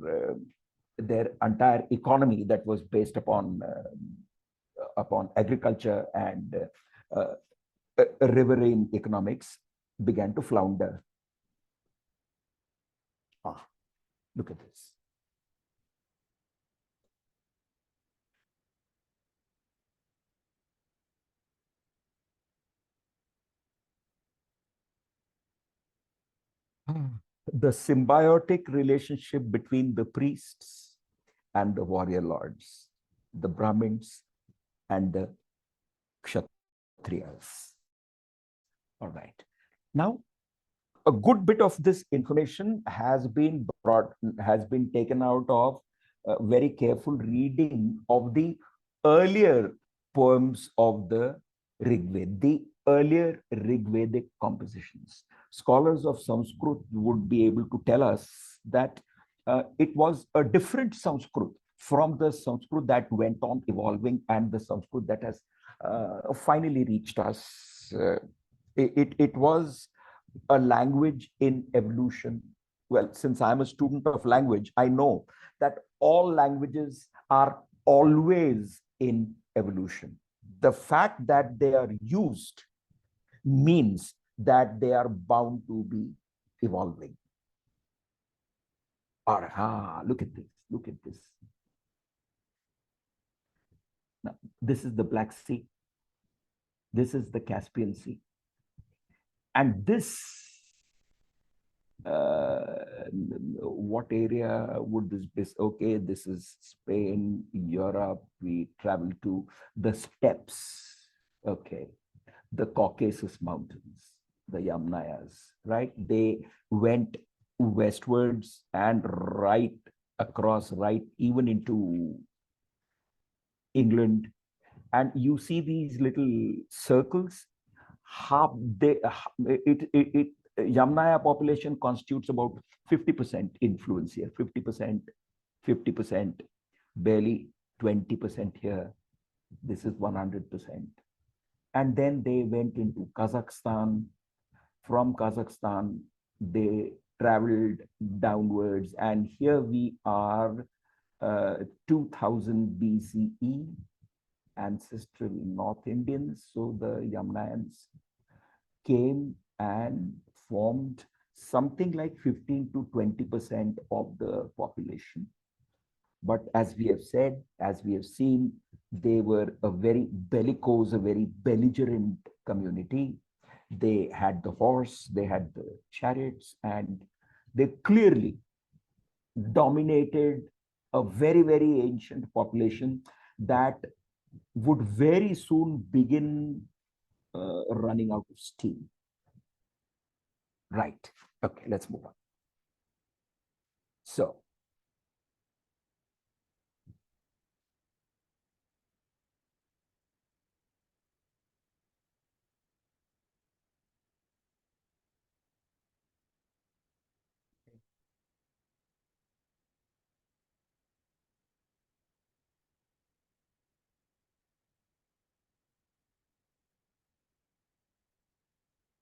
economy that was based upon agriculture and riverine economics began to flounder. Look at this. The symbiotic relationship between the priests and the warrior lords, the Brahmins and the Kshatriyas. All right. Now, a good bit of this information has been taken out of very careful reading of the earlier poems of the Rigveda, the earlier Rigvedic compositions. Scholars of Sanskrit would be able to tell us that it was a different Sanskrit from the Sanskrit that went on evolving and the Sanskrit that has finally reached us. It was a language in evolution. Well, since I'm a student of language, I know that all languages are always in evolution. The fact that they are used means that they are bound to be evolving. Look at this. Look at this. Now, this is the Black Sea. This is the Caspian Sea. And this, what area would this be? Okay, this is Spain, Europe. We travel to the steppes. Okay, the Caucasus Mountains, the Yamnayas, right? They went westwards and right across, right even into England. And you see these little circles. Yamnaya population constitutes about 50% influence here, 50%, 50%, barely 20% here. This is 100%. And then they went into Kazakhstan, from Kazakhstan. They traveled downwards, and here we are, 2000 BCE, ancestral North Indians. So the Yamnayans came and formed something like 15 to 20% of the population. But as we have said, as we have seen, they were a very bellicose, a very belligerent community. They had the horse, they had the chariots, and they clearly dominated a very, very ancient population that would very soon begin running out of steam. Right. Okay, let's move on. So,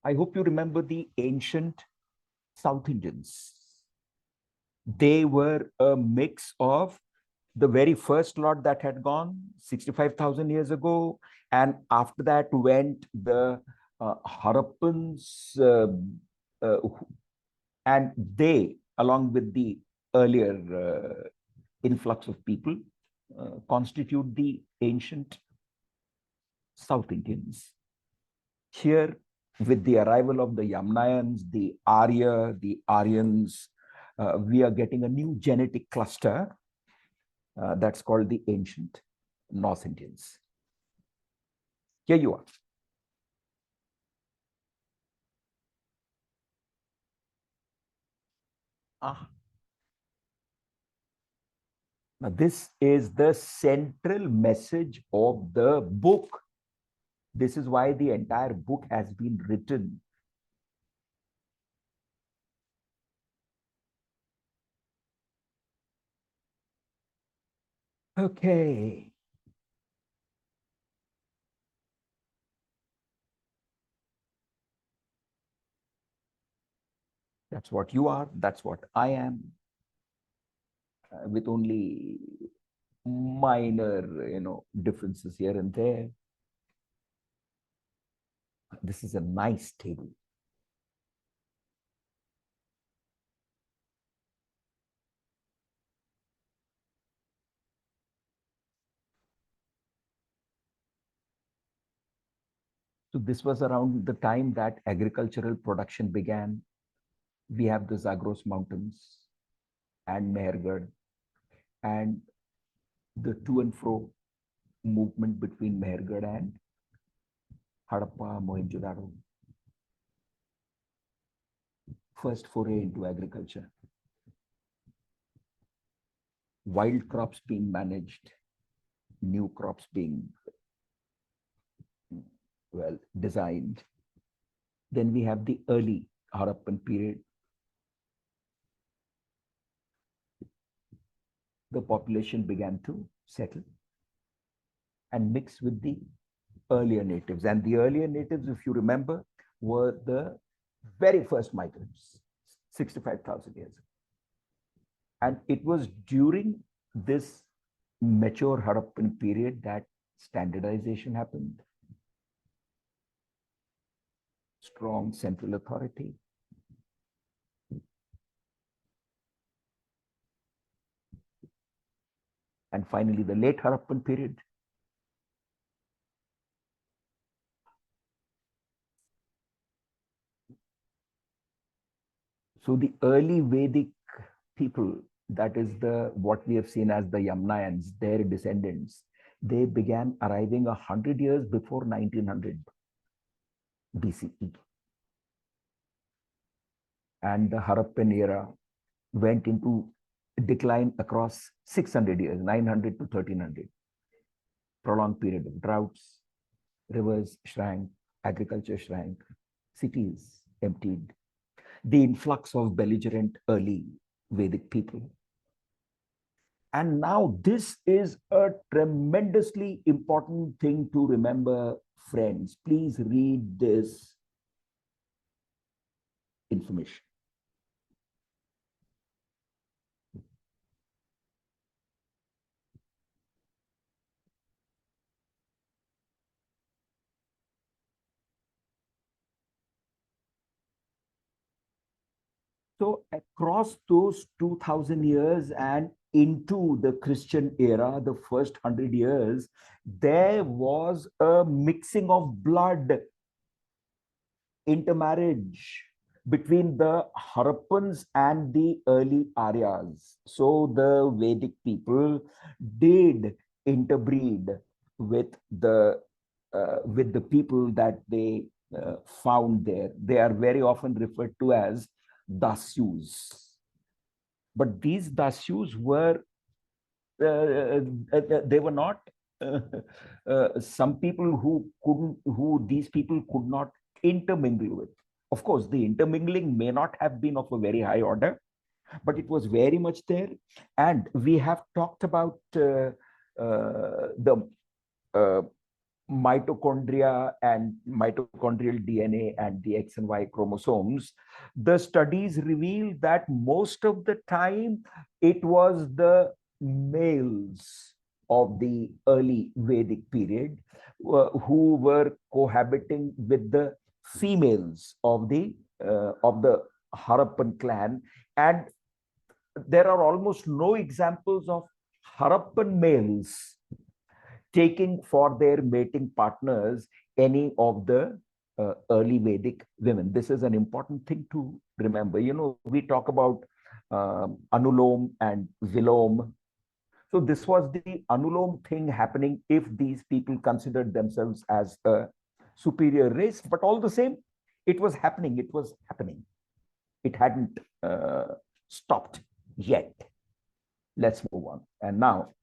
I hope you remember the ancient South Indians. They were a mix of the very first lot that had gone 65,000 years ago, and after that went the Harappans, and they, along with the earlier influx of people, constitute the ancient South Indians. Here, with the arrival of the Yamnayans, the Arya, the Aryans, we are getting a new genetic cluster that's called the ancient North Indians. Here you are. Now, this is the central message of the book. This is why the entire book has been written. Okay. That's what you are. That's what I am. With only minor, differences here and there. This is a nice table. So this was around the time that agricultural production began. We have the Zagros Mountains and Mehergarh, and the to and fro movement between Mehergarh and Harappa, Mohenjo-daro. First foray into agriculture. Wild crops being managed, new crops being, designed. Then we have the early Harappan period. The population began to settle and mix with the earlier natives. And the earlier natives, if you remember, were the very first migrants, 65,000 years ago. And it was during this mature Harappan period that standardization happened. Strong central authority. And finally, the late Harappan period. So the early Vedic people, that is what we have seen as the Yamnayans, their descendants, they began arriving 100 years before 1900 BCE. And the Harappan era went into decline across 600 years, 900 to 1300. Prolonged period of droughts, rivers shrank, agriculture shrank, cities emptied. The influx of belligerent early Vedic people. And now this is a tremendously important thing to remember, friends. Please read this. information. So across those 2000 years and into the Christian era, the first 100 years, there was a mixing of blood, intermarriage between the Harappans and the early Aryas. So the Vedic people did interbreed with the people that they found there. They are very often referred to as Dasyus. But these Dasyus were they were not some people who these people could not intermingle with. Of course, the intermingling may not have been of a very high order, but it was very much there. And we have talked about the mitochondria and mitochondrial DNA and the X and Y chromosomes. The studies reveal that most of the time it was the males of the early Vedic period who were cohabiting with the females of the Harappan clan, and there are almost no examples of Harappan males taking for their mating partners any of the early Vedic women. This is an important thing to remember. You know, we talk about Anulom and Vilom. So this was the Anulom thing happening if these people considered themselves as a superior race, but all the same, it was happening. It was happening. It hadn't stopped yet. Let's move on. And now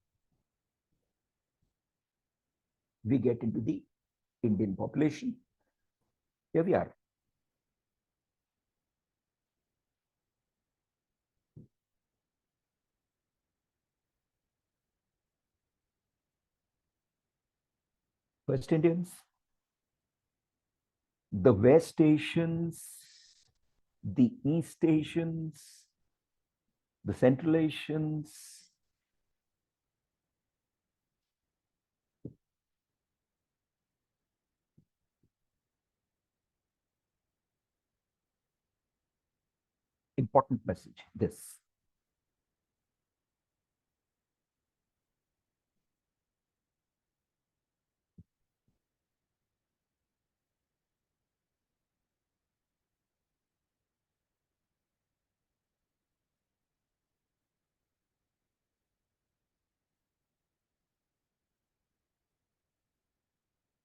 we get into the Indian population. Here we are. West Indians, the West Asians, the East Asians, the Central Asians, important message, this.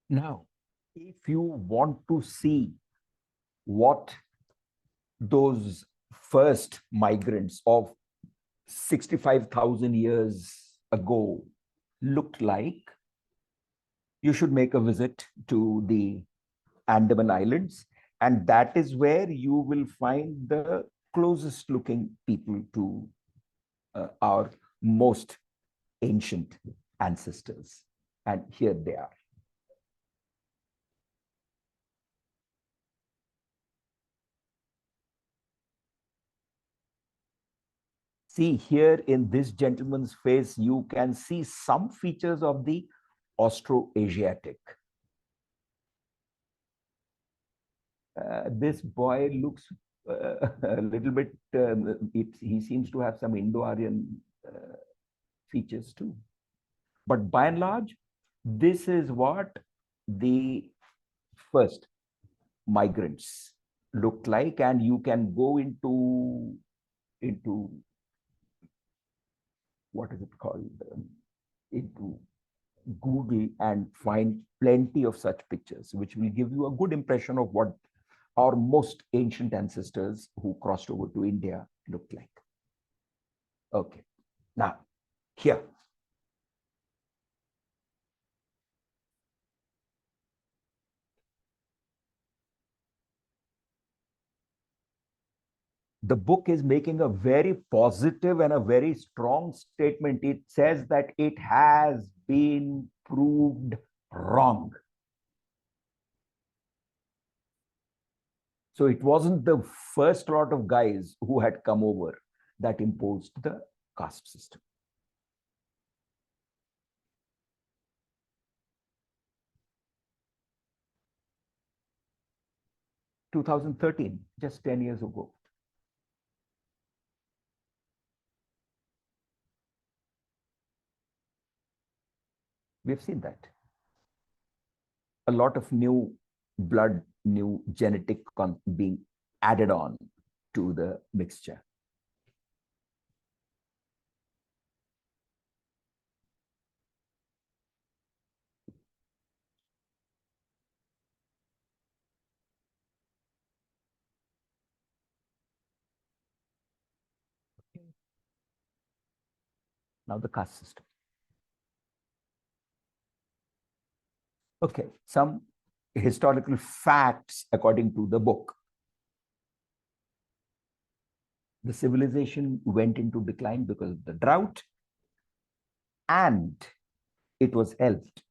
Now, if you want to see what those first migrants of 65,000 years ago looked like, you should make a visit to the Andaman Islands, and that is where you will find the closest looking people to our most ancient ancestors. And here they are. See here in this gentleman's face, you can see some features of the Austroasiatic. This boy looks a little bit, he seems to have some Indo-Aryan features too. But by and large, this is what the first migrants looked like, and you can go into what is it called, into Google and find plenty of such pictures, which will give you a good impression of what our most ancient ancestors who crossed over to India looked like. Okay, now here. The book is making a very positive and a very strong statement. It says that it has been proved wrong. So it wasn't the first lot of guys who had come over that imposed the caste system. In 2013, just 10 years ago. We've seen that. A lot of new blood, new genetic being added on to the mixture. Now the caste system. Okay, some historical facts according to the book. The civilization went into decline because of the drought, and it was helped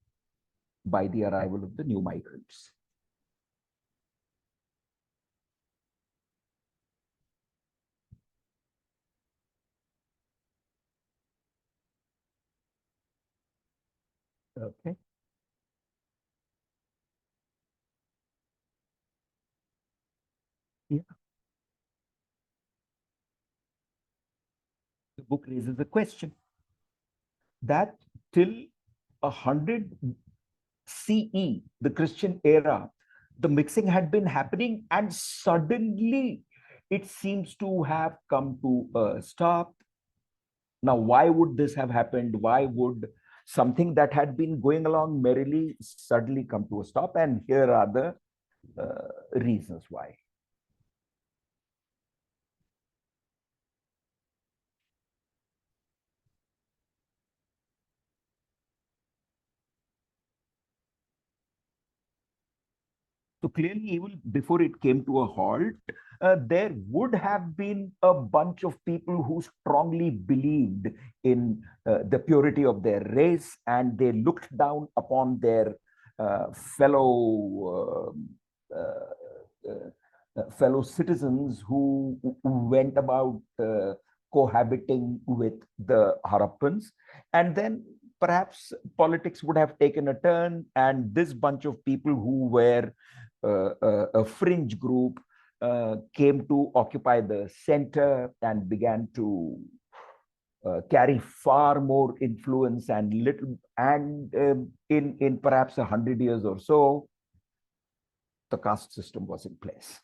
by the arrival of the new migrants. Okay. Yeah. The book raises a question that till 100 CE, the Christian era, the mixing had been happening, and suddenly it seems to have come to a stop. Now, why would this have happened? Why would something that had been going along merrily suddenly come to a stop? And here are the reasons why. So clearly, even before it came to a halt, there would have been a bunch of people who strongly believed in the purity of their race, and they looked down upon their fellow citizens who went about cohabiting with the Harappans. And then perhaps politics would have taken a turn, and this bunch of people who were a fringe group came to occupy the center and began to carry far more influence and in perhaps 100 years or so, the caste system was in place.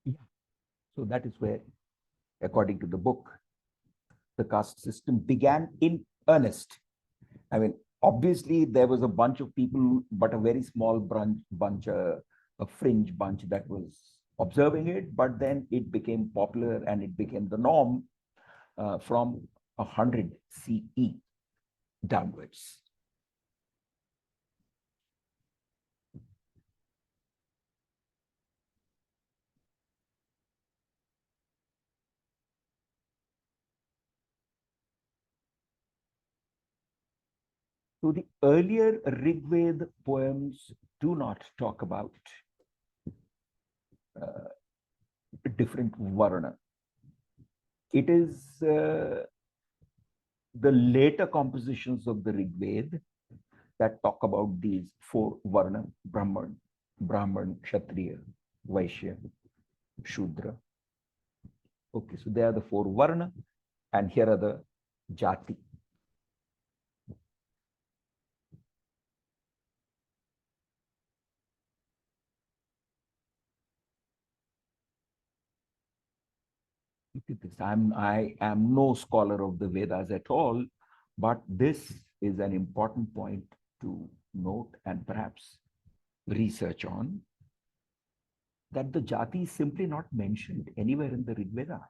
Yeah. So that is where, according to the book, the caste system began in earnest. I mean, obviously there was a bunch of people, but a very small bunch, a fringe bunch that was observing it, but then it became popular and it became the norm from 100 CE downwards. So the earlier Rig Veda poems do not talk about different varna. It is the later compositions of the Rig Veda that talk about these four varna: Brahman, Kshatriya, Vaishya, Shudra. Okay, so they are the four varna, and here are the jati. Look at this. I am no scholar of the Vedas at all, but this is an important point to note and perhaps research on, that the jati is simply not mentioned anywhere in the Rig Veda.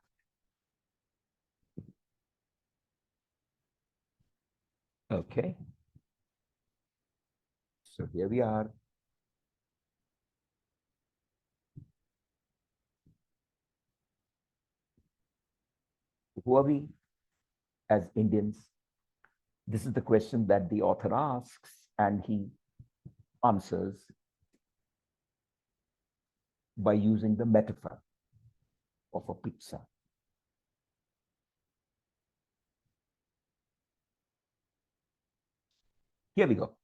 Okay. So here we are. Who are we as Indians? This is the question that the author asks, and he answers by using the metaphor of a pizza. Here we go.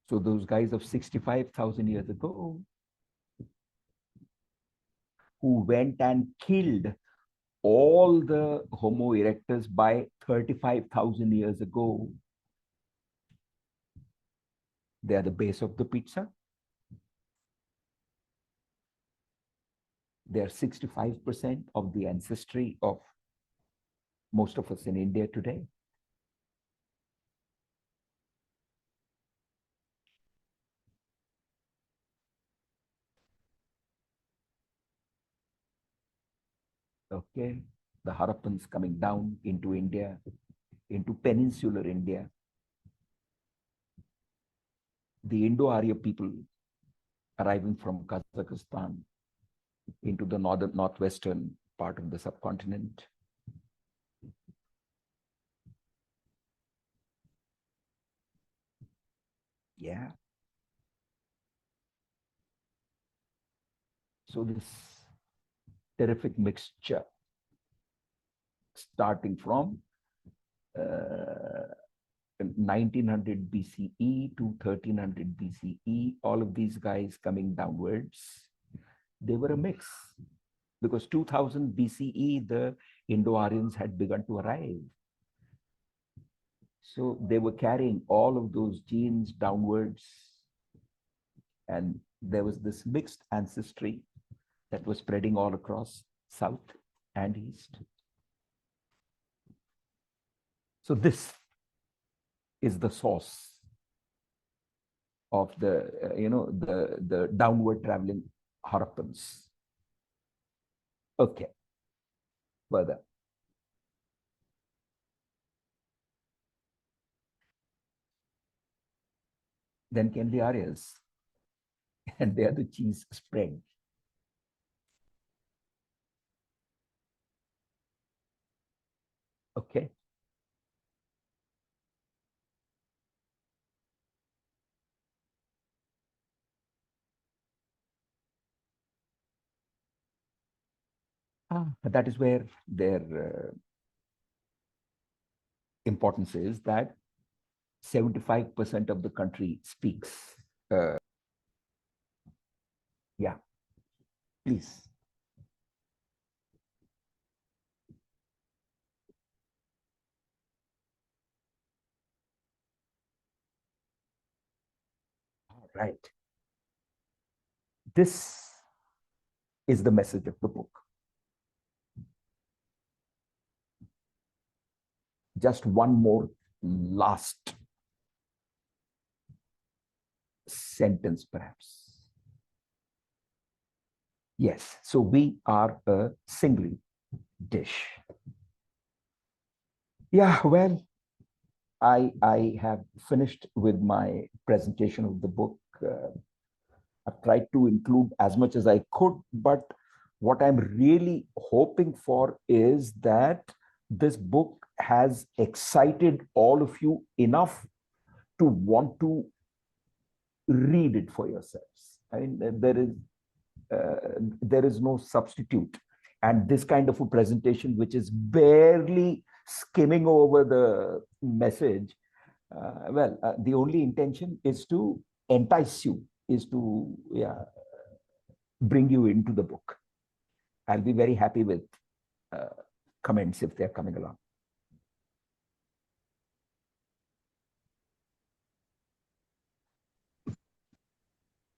So those guys of 65,000 years ago who went and killed all the Homo erectus by 35,000 years ago, they are the base of the pizza. They are 65% of the ancestry of most of us in India today. Okay, the Harappans coming down into India, into peninsular India. The Indo-Arya people arriving from Kazakhstan into the northwestern part of the subcontinent. Yeah. So this terrific mixture, starting from 1900 BCE to 1300 BCE, all of these guys coming downwards, they were a mix. Because 2000 BCE, the Indo-Aryans had begun to arrive. So they were carrying all of those genes downwards. And there was this mixed ancestry that was spreading all across South and East. So this is the source of the, the downward traveling Harappans. Okay, further. Then came the Aryas, and they are the cheese spread. Okay. That is where their importance is, that 75% of the country speaks. Yeah, please. All right. This is the message of the book. Just one more last sentence, perhaps. Yes, so we are a single dish. Yeah, well, I have finished with my presentation of the book. I've tried to include as much as I could, but what I'm really hoping for is that this book has excited all of you enough to want to read it for yourselves. I mean, there is no substitute. And this kind of a presentation, which is barely skimming over the message, the only intention is to entice you, is to bring you into the book. I'll be very happy with comments if they're coming along.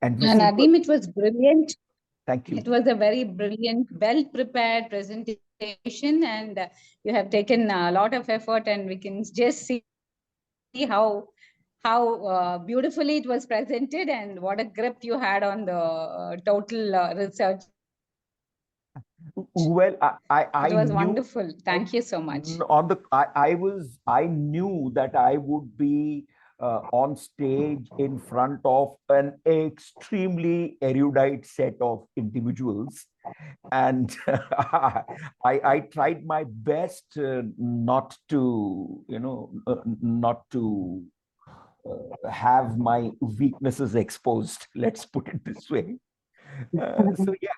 And Nadeem, it was brilliant. Thank you. It was a very brilliant, well-prepared presentation, and you have taken a lot of effort, and we can just see how beautifully it was presented and what a grip you had on the total research. Well, I It was knew wonderful. Thank you so much. on the I knew that I would be on stage in front of an extremely erudite set of individuals, and I tried my best not to, not to have my weaknesses exposed. Let's put it this way. So yeah,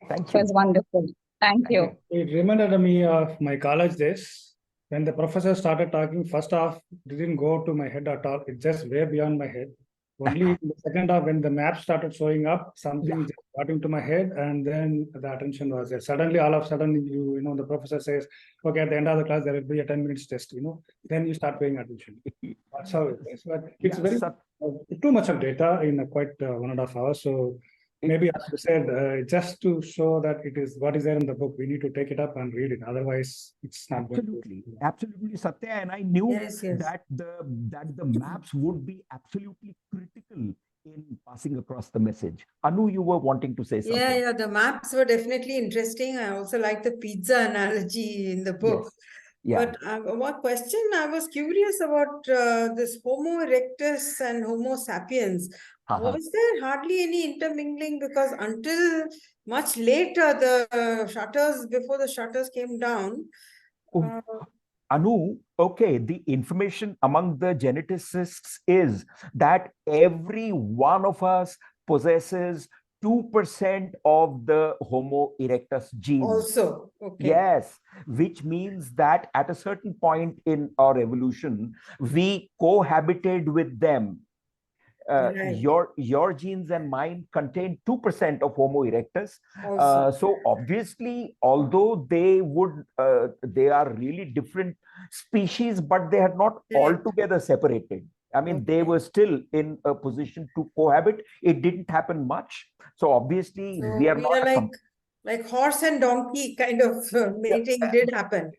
thank It you. was wonderful. Thank you. It reminded me of my college days. When the professor started talking, first half didn't go to my head at all. It just way beyond my head. Only in the second half, when the map started showing up, something just got into my head, and then the attention was there. Suddenly, all of a sudden, the professor says, "Okay, at the end of the class, there will be a 10 minutes test." Then you start paying attention. That's how it is. But it's Yeah, very too much of data in a quite 1.5 hours. So maybe, as you said, just to show that it is what is there in the book, we need to take it up and read it. Otherwise, it's not absolutely, Satya. And I knew Yes, yes. that the maps would be absolutely critical in passing across the message. Anu, you were wanting to say something. Yeah, the maps were definitely interesting. I also like the pizza analogy in the book. Yes. Yeah. But one question I was curious about this Homo erectus and Homo sapiens. Was there hardly any intermingling? Because until much later, before the shutters came down. Anu, okay, the information among the geneticists is that every one of us possesses 2% of the Homo erectus gene. Also, okay. Yes, which means that at a certain point in our evolution, we cohabited with them. Right. Your genes and mine contain 2% of Homo erectus. So obviously, although they are really different species, but they had not altogether separated. I mean, they were still in a position to cohabit. It didn't happen much. So obviously, So we are not like horse and donkey kind of mating did happen.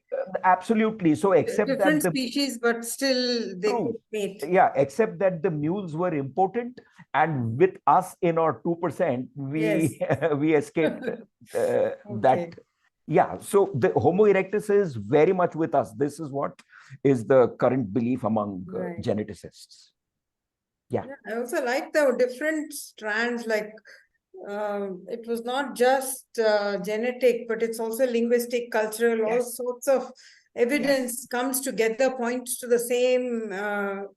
Absolutely. So except different that species, but still they could mate. Yeah, except that the mules were important, and with us in our 2%, we we escaped that. Yeah. So the Homo erectus is very much with us. This is what is the current belief among geneticists. Yeah. I also like the different strands, like it was not just genetic, but it's also linguistic, cultural, all sorts of evidence comes together, points to the same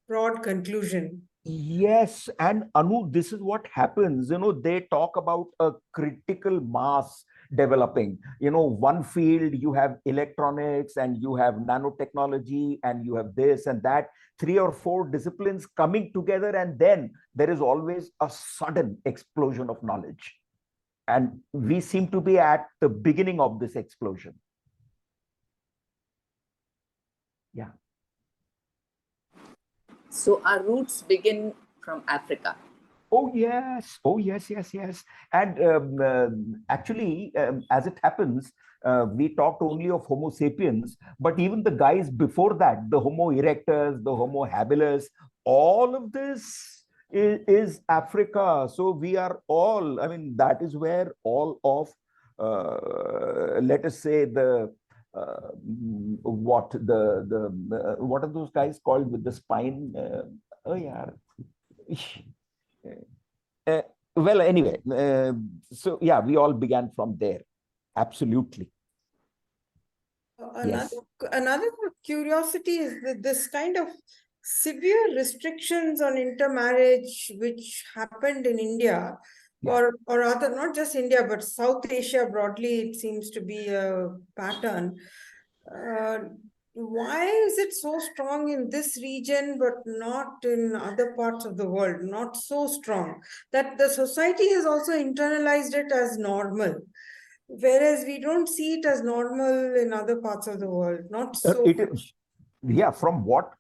broad conclusion. Yes, and Anu, this is what happens. They talk about a critical mass developing. One field, you have electronics and you have nanotechnology and you have this and that, 3 or 4 disciplines coming together, and then there is always a sudden explosion of knowledge. And we seem to be at the beginning of this explosion. Yeah. So our roots begin from Africa. Oh, yes. Oh, yes, yes, yes. And actually, as it happens, we talked only of Homo sapiens, but even the guys before that, the Homo erectus, the Homo habilis, all of this is Africa. So we are all, I mean, that is where all of, let us say, what are those guys called with the spine? Well, anyway, so yeah, we all began from there. Absolutely. Another curiosity is that this kind of severe restrictions on intermarriage which happened in India, or rather not just India, but South Asia broadly, it seems to be a pattern. Why is it so strong in this region, but not in other parts of the world? Not so strong that the society has also internalized it as normal, whereas we don't see it as normal in other parts of the world. Not so. Yeah, from what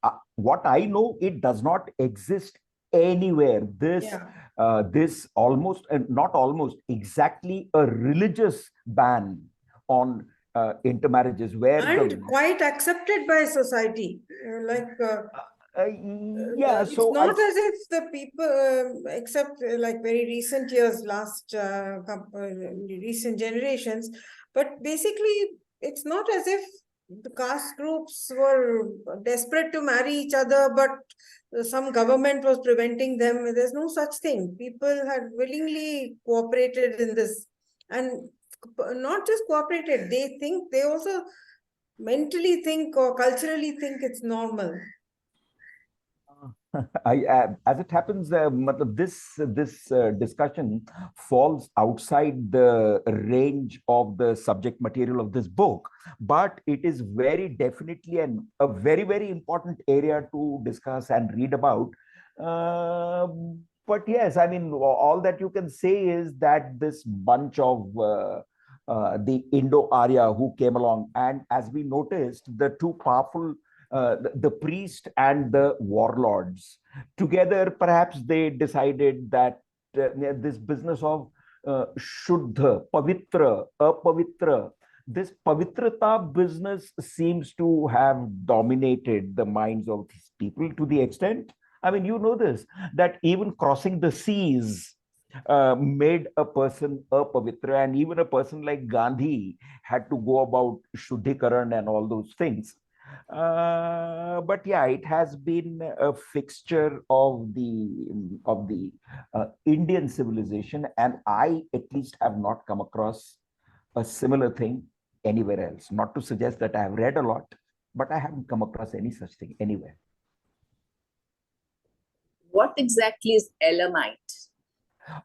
I know, it does not exist anywhere. This almost, not almost, exactly a religious ban on intermarriages, where quite accepted by society. It's not as if the people, except like very recent years, recent generations, But basically, it's not as if the caste groups were desperate to marry each other, but some government was preventing them. There's no such thing. People had willingly cooperated in this. And not just cooperated, they also mentally think or culturally think it's normal. As it happens, this discussion falls outside the range of the subject material of this book, but it is very definitely a very, very important area to discuss and read about. But yes, I mean, all that you can say is that this bunch of the Indo-Arya who came along, and as we noticed, the two powerful the priest and the warlords together, perhaps they decided that this business of shuddha, pavitra, apavitra, this pavitrata business seems to have dominated the minds of these people to the extent, I mean, you know this, that even crossing the seas made a person apavitra, and even a person like Gandhi had to go about shuddhikaran and all those things. But yeah, it has been a fixture of the Indian civilization, and I at least have not come across a similar thing anywhere else. Not to suggest that I have read a lot, but I haven't come across any such thing anywhere. What exactly is Elamite?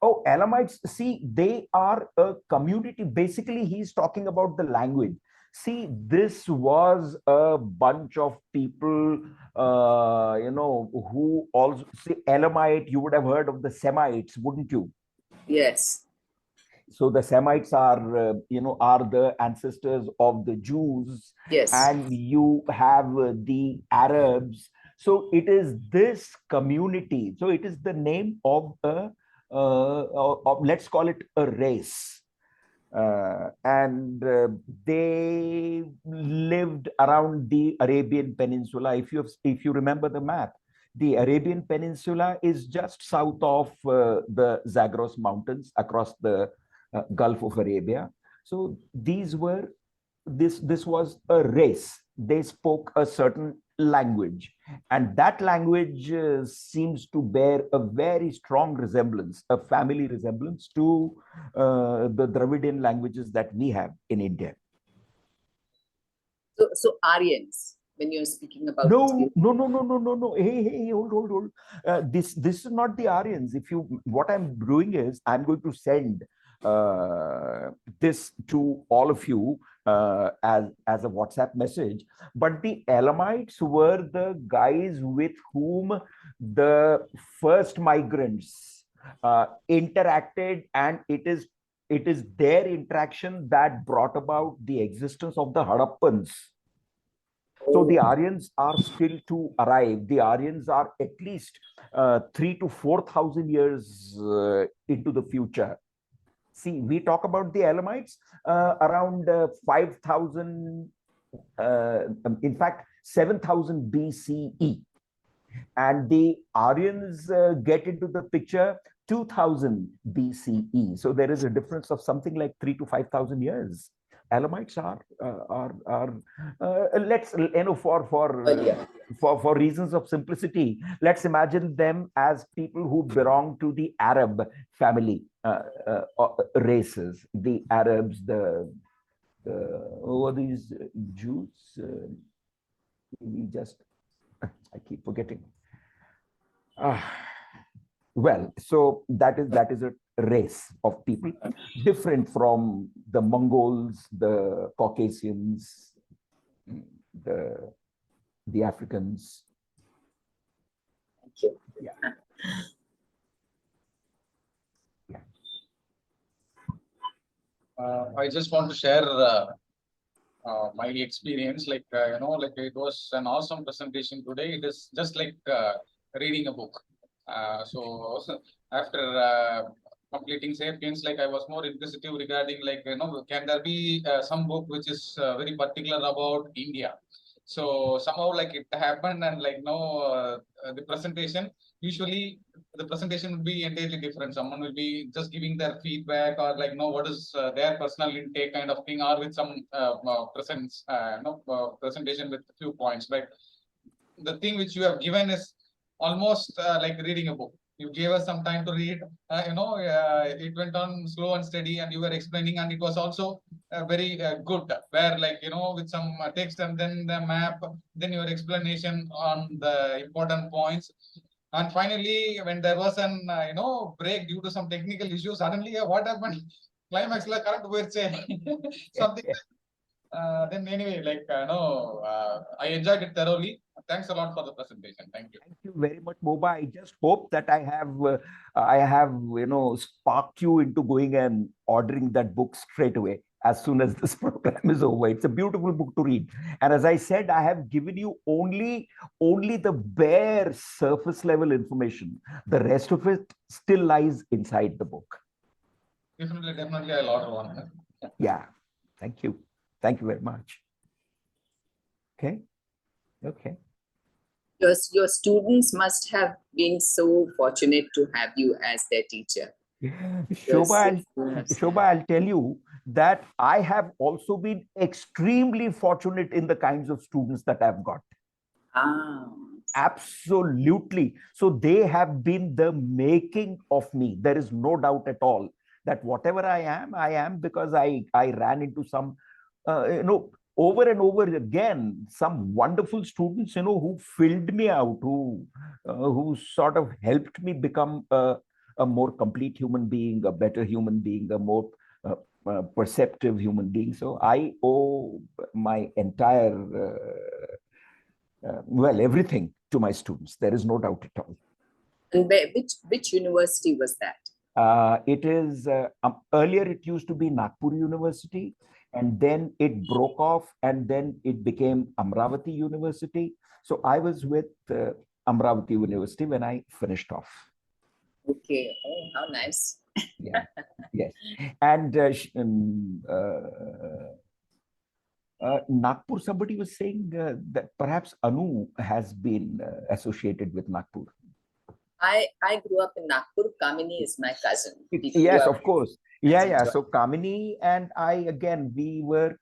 Oh, Elamites, see, they are a community. Basically, he's talking about the language. See, this was a bunch of people, who also, see, Elamite, you would have heard of the Semites, wouldn't you? Yes. So the Semites are, are the ancestors of the Jews. Yes. And you have the Arabs. So it is this community. So it is the name of let's call it a race. And they lived around the Arabian Peninsula. If you remember the map, the Arabian Peninsula is just south of the Zagros Mountains across the Gulf of Arabia. So this was a race. They spoke a certain language, and that language seems to bear a very strong resemblance, a family resemblance to the Dravidian languages that we have in India. So Aryans, when you're speaking about no. Hey, hold. This is not the Aryans. What I'm doing is I'm going to send this to all of you as a WhatsApp message. But the Elamites were the guys with whom the first migrants interacted, and it is their interaction that brought about the existence of the Hadappans. So the Aryans are still to arrive. The Aryans are at least 3,000 to 4,000 years into the future. See, we talk about the Elamites around 5,000, in fact, 7,000 BCE. And the Aryans get into the picture 2,000 BCE. So there is a difference of something like 3,000 to 5,000 years. Elamites are let's, for reasons of simplicity, let's imagine them as people who belong to the Arab family races. The Arabs, who are these Jews? I keep forgetting. Well, so that is a race of people different from the Mongols, the Caucasians, the Africans. Thank you. Yeah. I just want to share my experience. Like it was an awesome presentation today. It is just like reading a book. So after completing Sapiens, like I was more inquisitive regarding can there be some book which is very particular about India? So somehow like it happened, and like the presentation, usually the presentation would be entirely different. Someone will be just giving their feedback, or like what is their personal intake kind of thing, or with some presentation with a few points. But the thing which you have given is almost like reading a book. You gave us some time to read. It went on slow and steady, and you were explaining, and it was also very good. Where like with some text and then the map, then your explanation on the important points, and finally when there was an break due to some technical issues, suddenly what happened? Climax la current word say something. Then anyway, I enjoyed it thoroughly. Thanks a lot for the presentation. Thank you. Thank you very much, Boba. I just hope that I have sparked you into going and ordering that book straight away as soon as this program is over. It's a beautiful book to read. And as I said, I have given you only the bare surface level information. The rest of it still lies inside the book. Definitely, I'll order one. Yeah. Thank you. Thank you very much. Okay. Your students must have been so fortunate to have you as their teacher. Shobha, I'll tell you that I have also been extremely fortunate in the kinds of students that I've got. Absolutely. So they have been the making of me. There is no doubt at all that whatever I am because I ran into some, over and over again, some wonderful students, who filled me out, who sort of helped me become a more complete human being, a better human being, a more perceptive human being. So I owe my entire, everything to my students. There is no doubt at all. And which university was that? It is, earlier it used to be Nagpur University, and then it broke off, and then it became Amravati University. So I was with Amravati University when I finished off. Okay. Oh, how nice. Yeah. Yes. And Nagpur, somebody was saying that perhaps Anu has been associated with Nagpur. I grew up in Nagpur. Kamini is my cousin. Yes, of course. Yeah. So Kamini and I, again, we were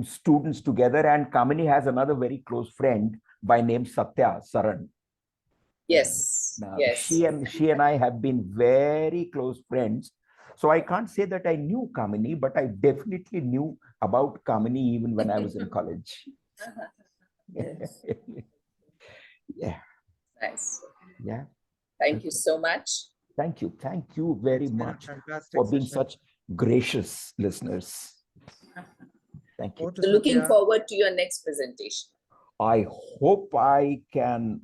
students together, and Kamini has another very close friend by name Satya Saran. Yes. Yes. She and I have been very close friends. So I can't say that I knew Kamini, but I definitely knew about Kamini even when I was in college. Yes. Yeah. Nice. Yeah. Thank you so much. Thank you. Thank you very much for being such gracious listeners. Thank you. So looking forward to your next presentation. I hope I can.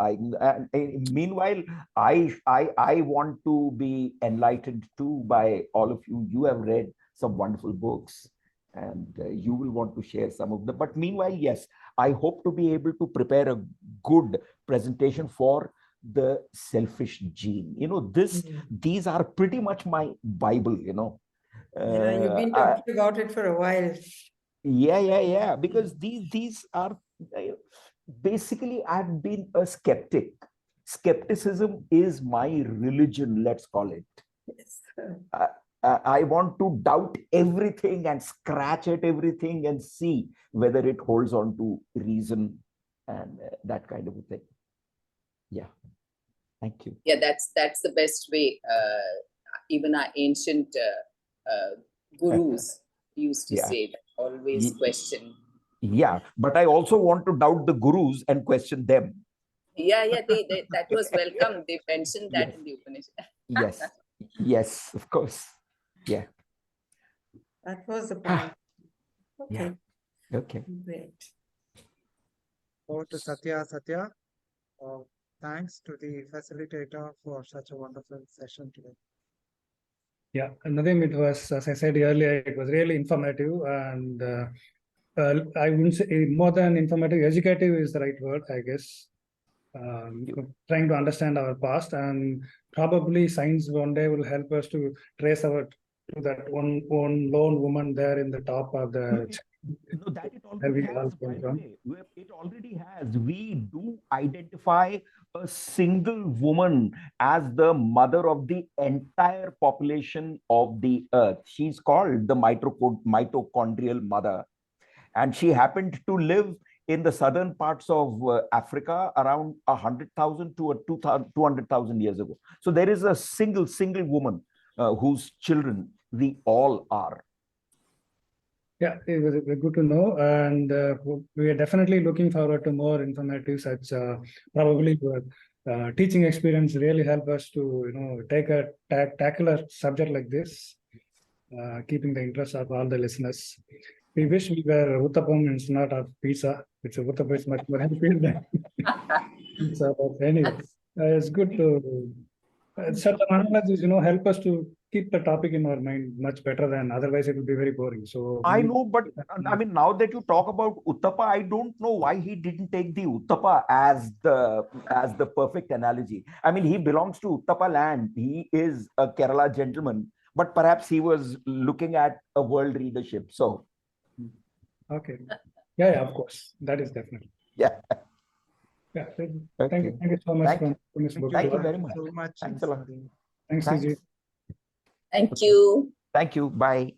Meanwhile, I want to be enlightened too by all of you. You have read some wonderful books, and you will want to share some of them. But meanwhile, yes, I hope to be able to prepare a good presentation for the selfish gene. These are pretty much my Bible. Yeah, you've been talking about it for a while. Yeah. Because these are basically, I've been a skeptic. Skepticism is my religion, let's call it. Yes. I want to doubt everything and scratch at everything and see whether it holds on to reason and that kind of a thing. Yeah. Thank you. Yeah, that's the best way. Even our ancient gurus used to say that, always question. Yeah, but I also want to doubt the gurus and question them. Yeah, that was welcome. They mentioned that in the Upanishad. Yes, of course. Yeah. That was the point. Okay. Yeah. Okay. Great. Over to Satya. Satya, thanks to the facilitator for such a wonderful session today. Yeah, Nadeem, it was, as I said earlier, it was really informative, and I wouldn't say more than informative, educative is the right word, I guess. Trying to understand our past, and probably science one day will help us to trace to that one lone woman there in the top of the No, that it Where already we all has, by came the from. way. It already has. We do identify a single woman as the mother of the entire population of the earth. She's called the mitochondrial mother. And she happened to live in the southern parts of Africa around 100,000 to 200,000 years ago. So there is a single woman whose children we all are. Yeah, it was good to know, and we are definitely looking forward to more informative such. Probably teaching experience really help us to take a tackle a subject like this, keeping the interest of all the listeners. We wish we were Uttapam instead of pizza. It's Uttapam is much more healthy than pizza. But anyway, it's good to such analogies, help us to keep the topic in our mind much better than otherwise it will be very boring. So I know, but I mean, now that you talk about Uttapa, I don't know why he didn't take the Uttapa as the perfect analogy. I mean, he belongs to Uttapa land. He is a Kerala gentleman, but perhaps he was looking at a world readership. So, okay, yeah, of course, that is definitely. Yeah. Yeah. Okay. Thank you so much Thank for you. this book. Thank you Club. very much. So much. Thanks a lot. Thanks, Thanks. TJ. Thank you. Thank you. Bye.